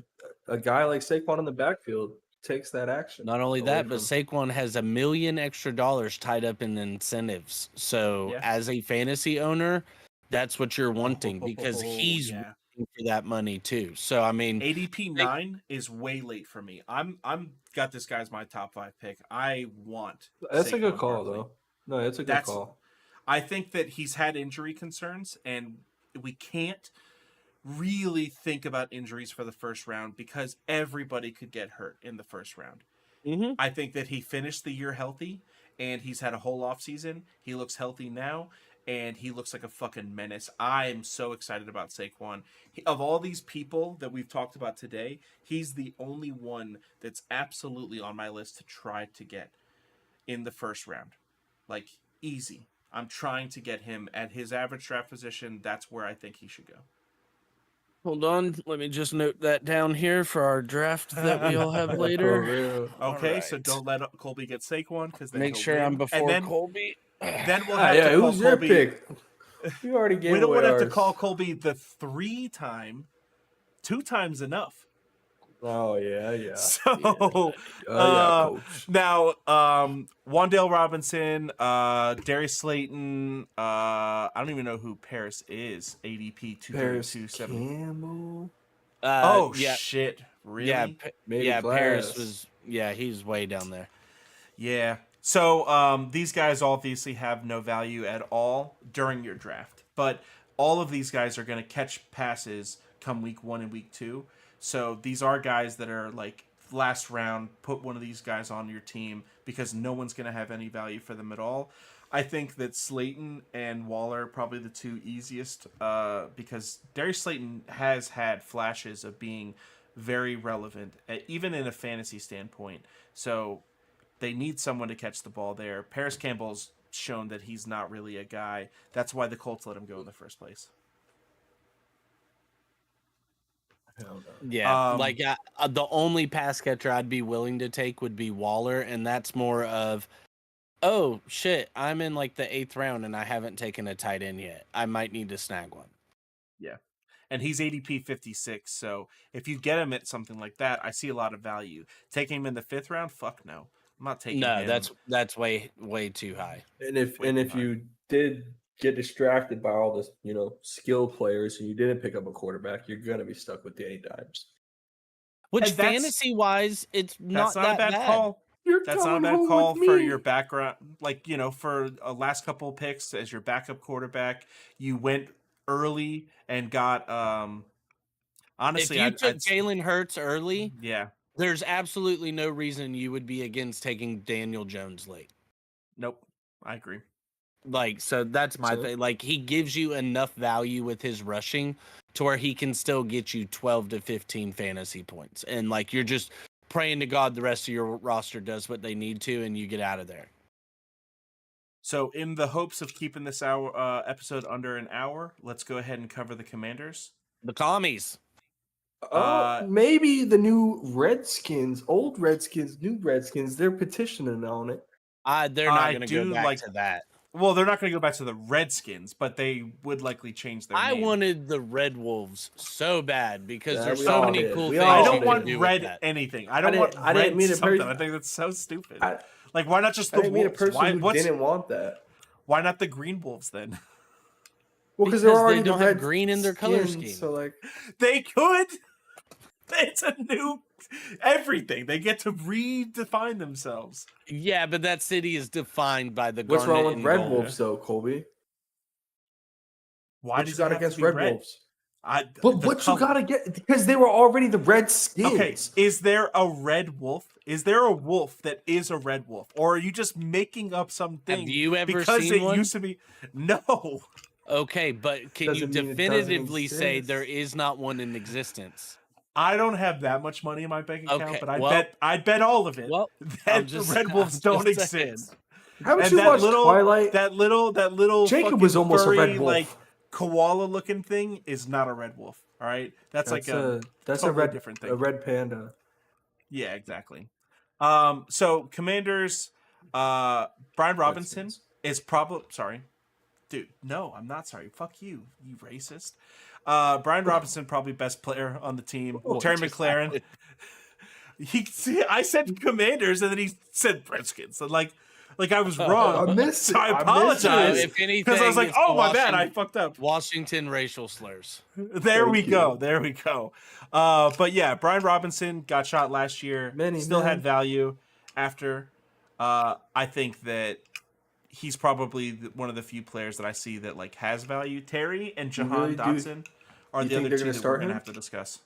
a guy like Saquon in the backfield takes that action. Not only away that, but from- Saquon has $1 million extra tied up in incentives. So Yeah. as a fantasy owner, that's what you're wanting because Oh, he's yeah. waiting for that money too. So I mean, ADP 9 is way late for me. I'm got this guy's my top 5 pick. I want. That's a good Saquon call, Barkley. though. No, it's a good That's- call. I think that he's had injury concerns, and we can't really think about injuries for the first round because everybody could get hurt in the first round. mhm. I think that he finished the year healthy, and he's had a whole off season. He looks healthy now, and he looks like a fucking menace. I am so excited about Saquon. Of all these people that we've talked about today, he's the only one that's absolutely on my list to try to get in the first round. Like, easy. I'm trying to get him at his average draft position. That's where I think he should go. Hold on, let me just note that down here for our draft that we all have For later. real. Okay, so Alright. don't let Colby get Saquon because Make sure I'm before Colby. Then we'll Ah, have yeah, to call who's your Colby. pick? You already gave We don't away want to have to ours. call Colby the 3-time. 2 times enough. Oh yeah. So Oh yeah, coach. now, Wan'Dale Robinson, Darius Slayton. I don't even know who Paris is. ADP Paris 232.7. Campbell. Oh yeah, shit! Really? yeah, Maybe yeah. Paris Glass. was, yeah, he's way down there. Yeah. So these guys obviously have no value at all during your draft, but all of these guys are going to catch passes come week 1 and week 2. So these are guys that are like last round, put one of these guys on your team because no one's going to have any value for them at all. I think that Slayton and Waller are probably the two easiest because Darius Slayton has had flashes of being very relevant, even in a fantasy standpoint. So they need someone to catch the ball there. Paris Campbell's shown that he's not really a guy. That's why the Colts let him go in the first place. Hell no. Yeah, the only pass catcher I'd be willing to take would be Waller, and that's more of, oh shit, I'm in like the 8th round and I haven't taken a tight end yet. I might need to snag one. Yeah. And he's ADP 56, so if you get him at something like that, I see a lot of value. Taking him in the 5th round? Fuck no. I'm not taking him. No, that's way too high. And if you did get distracted by all this, skill players, and you didn't pick up a quarterback, you're gonna be stuck with Danny Dimes. Which fantasy wise, it's not that a bad call. That's not a bad call for your background. Like, for a last couple of picks as your backup quarterback, you went early and got honestly, if you took Jalen Hurts early, yeah, there's absolutely no reason you would be against taking Daniel Jones late. Nope, I agree. Like, so that's my thing. Like, he gives you enough value with his rushing to where he can still get you 12 to 15 fantasy points. And, like, you're just praying to God the rest of your roster does what they need to, and you get out of there. So, in the hopes of keeping this episode under an hour, let's go ahead and cover the Commanders. The Commies. Maybe the new Redskins, old Redskins, new Redskins, they're petitioning on it. They're not going to go back to that. Well, they're not going to go back to the Redskins, but they would likely change their name. I wanted the Red Wolves so bad because there's we so all many did. cool We things. all I don't did. want do red with that. anything. I don't want I red didn't mean something. I think that's so stupid. Like, why not just the I didn't mean a Wolves? person who didn't want that. Why not the Green Wolves then? Well, because they're already they don't the have red green in their color skin, scheme. So like They could. It's a new everything. They get to redefine themselves. Yeah, but that city is defined by the what's garnet wrong with and Red gold. Wolves though, Colby? Why What does you got it have against to be Red red? Wolves? You gotta get because they were already the Redskins. Okay, is there a red wolf? Is there a wolf that is a red wolf, or are you just making up something? Have you ever because seen it one? used to be? No. Okay, but can you Doesn't mean it doesn't definitively say exist. there is not one in existence? I don't have that much money in my bank account, Okay, but I'd bet all of it that the red wolves don't exist. Haven't you watched Twilight? That little Jacob was almost furry, a red wolf. like koala looking thing is not a red wolf. All right, that's like a totally different thing. A red panda. Yeah, exactly. So Commanders, Brian Robinson is probably sorry. Dude, no, I'm not sorry. Fuck you, you racist. Brian Robinson, probably best player on the team. Terry McLaurin. I said Commanders, and then he said Redskins. And like I was wrong. I missed it. So I apologize. If anything, because I was like, oh my bad, I fucked up. Washington racial slurs. There we go. But yeah, Brian Robinson got shot last year. Still had value after. I think that he's probably one of the few players that I see that like has value. Terry and Jahan Dotson are the other two that we're gonna have to discuss.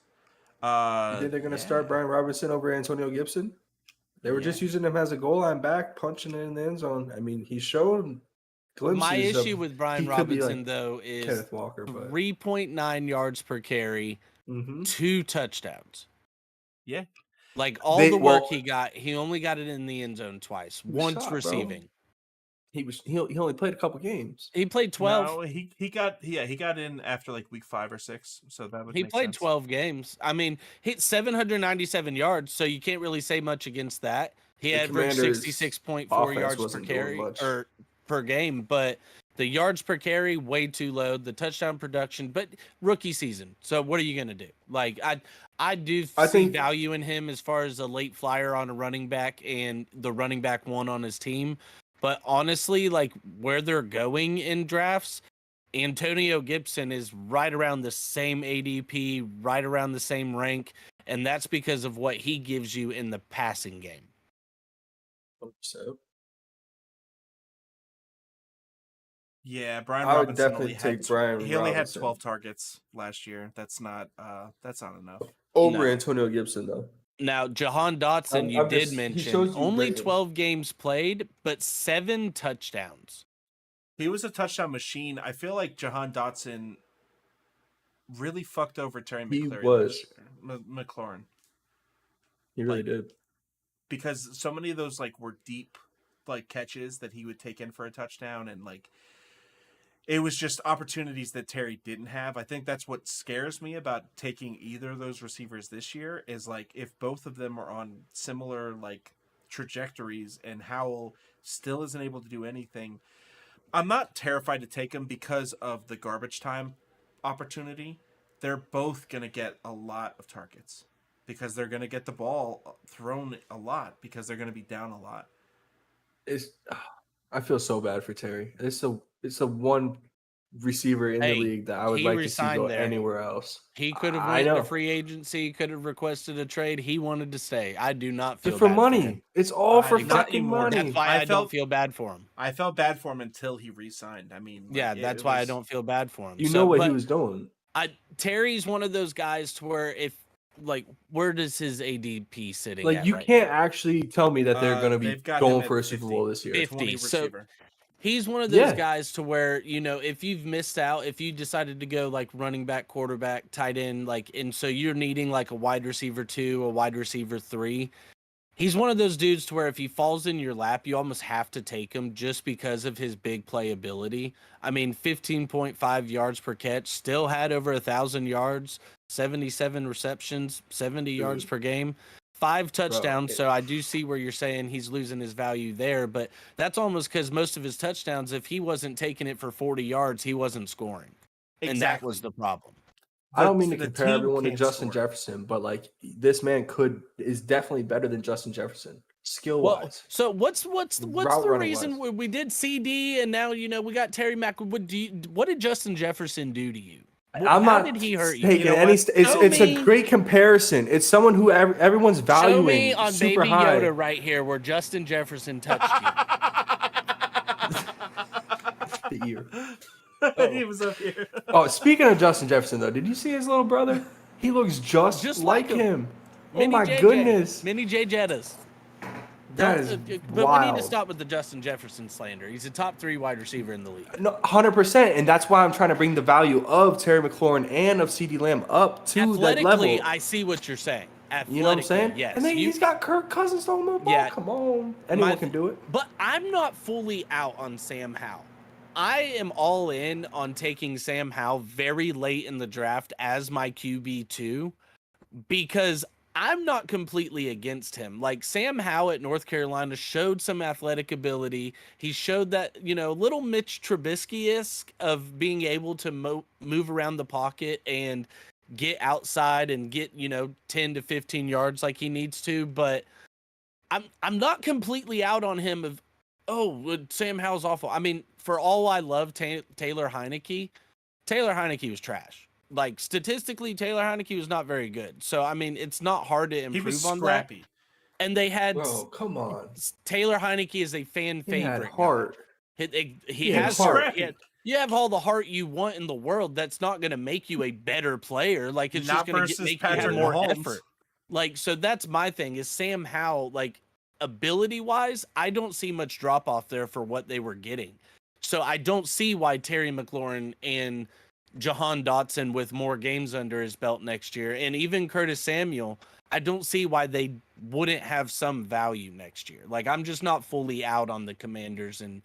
You think they're gonna start Brian Robinson over Antonio Gibson? They were just using him as a goal line back, punching it in the end zone. I mean, he showed glimpses. My issue with Brian Robinson though is Kenneth Walker, 3.9 yards per carry, 2 touchdowns. Yeah, like all the work he got, he only got it in the end zone twice. Once receiving. Bro. He only played a couple games. He played 12. No, he got in after like week 5 or 6. So that would he make played sense. 12 games. I mean, hit 797 yards, so you can't really say much against that. He averaged 66.4 yards per carry or per game, but the yards per carry way too low. The touchdown production, but rookie season. So what are you gonna do? Like I see value in him as far as a late flyer on a running back and the running back one on his team. But honestly, like where they're going in drafts, Antonio Gibson is right around the same ADP, right around the same rank, and that's because of what he gives you in the passing game. So Yeah, Brian I would Robinson definitely take Brian he only had Robinson 12 targets last year. That's not enough. over No. Antonio Gibson though. Now, Jahan Dotson, you I'm did just he mention, shows you only greatness. 12 games played, but 7 touchdowns. He was a touchdown machine. I feel like Jahan Dotson really fucked over Terry He McLaurin was. last year. McLaurin. He really Like, did. because so many of those like were deep like catches that he would take in for a touchdown, and like it was just opportunities that Terry didn't have. I think that's what scares me about taking either of those receivers this year is like if both of them are on similar like trajectories and Howell still isn't able to do anything. I'm not terrified to take him because of the garbage time opportunity. They're both going to get a lot of targets because they're going to get the ball thrown a lot because they're going to be down a lot. It's I feel so bad for Terry. It's a one receiver in the league that I would he like to see go resigned there. anywhere else. He could have I went know. into free agency, could have requested a trade. He wanted to stay. I do not feel It's for bad money. for him. It's all for Not fucking anymore. money. That's why I don't feel bad for him. I felt bad for him until he re-signed. I mean, like, Yeah, that's why I don't feel bad for him. You know what he was doing. Terry's one of those guys to where if like where does his ADP sitting Like at you right can't now? actually tell me that they're going to be they've got him going at for a Super 50. Bowl this year. 50. So receiver. he's one of those Yeah. guys to where, you know, if you've missed out, if you decided to go like running back, quarterback, tight end, like, and so you're needing like a wide receiver 2, a wide receiver 3. He's one of those dudes to where if he falls in your lap, you almost have to take him just because of his big playability. I mean, 15.5 yards per catch, still had over 1,000 yards, 77 receptions, 70 yards per game, 5 touchdowns. So I do see where you're saying he's losing his value there, but that's almost because most of his touchdowns, if he wasn't taking it for 40 yards, he wasn't scoring. Exactly. And that was the problem. I don't mean to The compare team everyone to can't Justin score. Jefferson, but like this man is definitely better than Justin Jefferson skill wise. Well, so what's the Route running reason wise. we did CD and now you know we got Terry Mack? What did Justin Jefferson do to you? I'm How not did he hurt you? taking You know any. what? It's a great comparison. It's someone who everyone's Show valuing me on super Baby high. Yoda right here where Justin Jefferson touched you. The ear. He was up here. Oh, speaking of Justin Jefferson, though, did you see his little brother? He looks just like him. Oh Mini my JJ. goodness, Mini J Jettas. that is But wild. we need to stop with the Justin Jefferson slander. He's a top 3 wide receiver in the league. No, 100%, and that's why I'm trying to bring the value of Terry McLaurin and of CeeDee Lamb up to that Athletically, level. I see what you're saying. You know what I'm saying? Yes. And then he's got Kirk Cousins throwing the ball. Yeah. Come on, anyone can do it. But I'm not fully out on Sam Howell. I am all in on taking Sam Howell very late in the draft as my QB2 because I'm not completely against him. Like Sam Howell at North Carolina showed some athletic ability. He showed that, you know, little Mitch Trubisky-esque of being able to move around the pocket and get outside and get, you know, 10 to 15 yards like he needs to. But I'm not completely out on him of, oh, Sam Howell's awful. I mean, for all I love Taylor Heineke was trash. Like, statistically, Taylor Heineke was not very good. So, I mean, it's not hard to improve He was on scrappy. that. And they had Bro, come on. Taylor Heineke is a fan He had favorite. heart. He had has heart. heart. You have all the heart you want in the world. That's not going to make you a better player. Like, it's Not just going versus to make you have Patrick more Mahomes. effort. Like, so that's my thing is Sam Howell, like, ability-wise, I don't see much drop-off there for what they were getting. So I don't see why Terry McLaurin and Jahan Dotson with more games under his belt next year, and even Curtis Samuel, I don't see why they wouldn't have some value next year. Like, I'm just not fully out on the Commanders and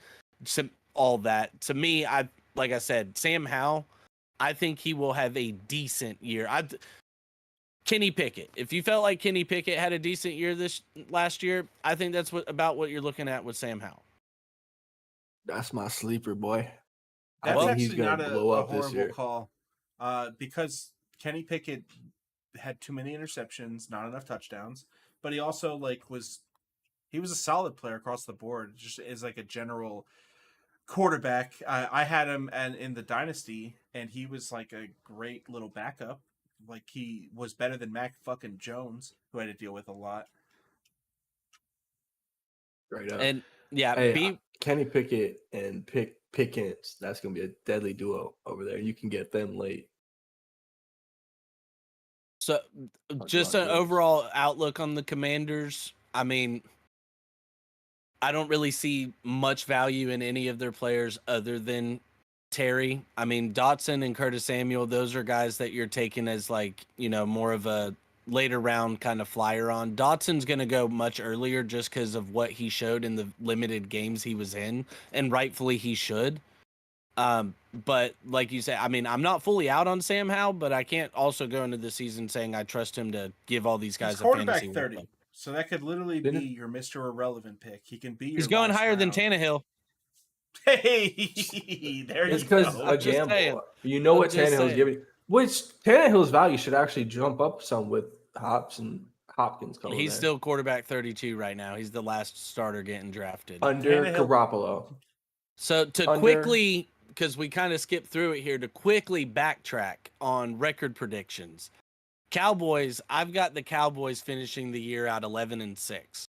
all that. To me, like I said, Sam Howell, I think he will have a decent year. Kenny Pickett. If you felt like Kenny Pickett had a decent year last year, I think that's about what you're looking at with Sam Howell. That's my sleeper, boy. I That's think actually he's going not to blow a up this horrible year. call because Kenny Pickett had too many interceptions, not enough touchdowns, but he also was a solid player across the board, just as like a general quarterback. I had him in the dynasty, and he was like a great little backup. Like he was better than Mac fucking Jones, who I had to deal with a lot. Right up. And yeah, Hey, Kenny Pickett and Pickens. That's gonna be a deadly duo over there. You can get them late. So, just an overall outlook on the Commanders. I mean, I don't really see much value in any of their players other than Terry. I mean, Dotson and Curtis Samuel, those are guys that you're taking as like, more of a later round kind of flyer on. Dotson's going to go much earlier just because of what he showed in the limited games he was in, and rightfully he should. But like you say, I mean, I'm not fully out on Sam Howell, but I can't also go into the season saying I trust him to give all these guys He's a quarterback fantasy 30. workload. So that could literally be your Mr. Irrelevant pick. He can be your He's going last higher than round. Tannehill. Hey, there It's you because go. a just gamble. saying. You know I'm what just Tannehill's saying. giving. Which Tannehill's value should actually jump up some with Hops and Hopkins coming He's there. still quarterback 32 right now. He's the last starter getting drafted. Under Tannehill- Garoppolo. So to quickly, because we kind of skipped through it here, to quickly backtrack on record predictions. Cowboys, I've got the Cowboys finishing the year at 11-6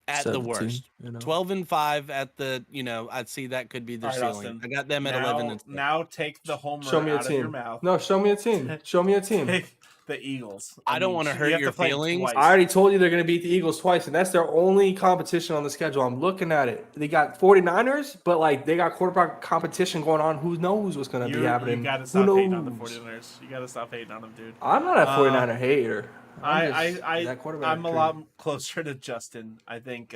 at 17, the worst. 12-5 at the, I'd see that could be their All right, ceiling. Austin. I got them at 11-6. Now take the homer Show me a out of your team. mouth. No, show me a team. Show me a team. Take the Eagles. I don't mean, wanna you hurt have your play them feelings. twice. I already told you they're going to beat the Eagles twice, and that's their only competition on the schedule. I'm looking at it. They got 49ers, but they got quarterback competition going on. Who knows what's going to be happening? You got to Who stop hating knows? on the 49ers. You got to stop hating on them, dude. I'm not a 49er hater. That quarterback I'm a dream. lot closer to Justin. I think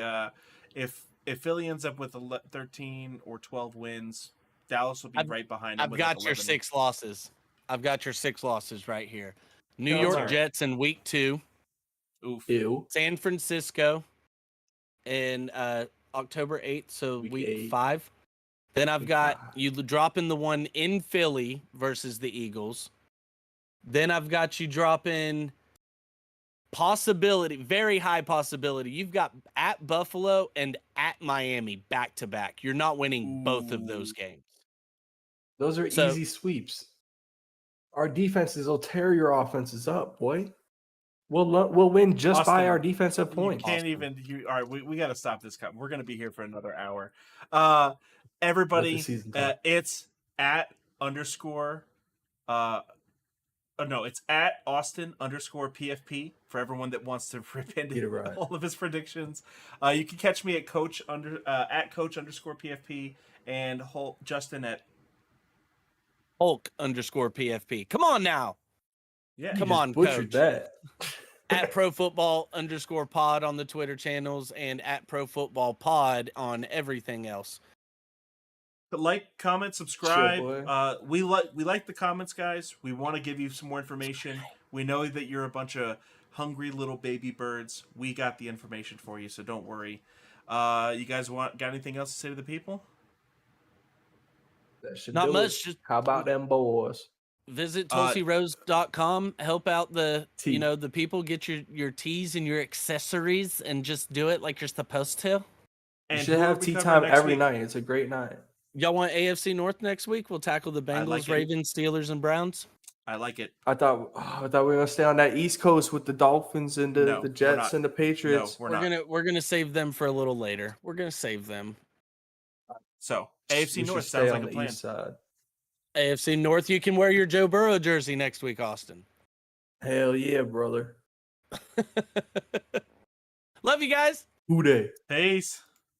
if Philly ends up with 13 or 12 wins, Dallas will be right behind them. I've with got like your 11. 6 losses. I've got your 6 losses right here. New No, York sorry. Jets in week 2. Oof. Ew. San Francisco in October 8th, so week 8. 5. Then I've Week got 5. you dropping the one in Philly versus the Eagles. Then I've got you dropping possibility, very high possibility. You've got at Buffalo and at Miami back to back. You're not winning both of those games. Those are easy sweeps. Our defenses will tear your offenses up, boy. We'll win just by Austin, our defensive You points. can't even. All right, we got to stop this. We're going to be here for another hour. Everybody, season talk. it's at underscore. No, it's at Austin underscore PFP for everyone that wants to rip into Get it right. all of his predictions. You can catch me at coach underscore PFP and Justin at Hulk underscore PFP. Come on now. yeah. Come You just on, butchered coach. that. At Pro Football underscore pod on the Twitter channels and at Pro Football pod on everything else. Like, comment, subscribe. boy. We like the comments, guys. We want to give you some more information. We know that you're a bunch of hungry little baby birds. We got the information for you, so don't worry. You guys got anything else to say to the people? That should Not do much, it. just- How about them boys? Visit TulsiRose.com. Help out the Tea. the people. Get your teas and your accessories and just do it like you're supposed to. You And should who are have we tea covering time next every week? night. It's a great night. Y'all want AFC North next week? We'll tackle the Bengals, like it. Ravens, Steelers, and Browns. I like it. I thought we were gonna stay on that East Coast with the Dolphins and No, the we're Jets not. and the Patriots. No, we're We're not. gonna save them for a little later. We're gonna save them. So We AFC should North stay sounds on like a the plan. East side. AFC North, you can wear your Joe Burrow jersey next week, Austin. Hell yeah, brother. Love you guys. Who dey? Peace.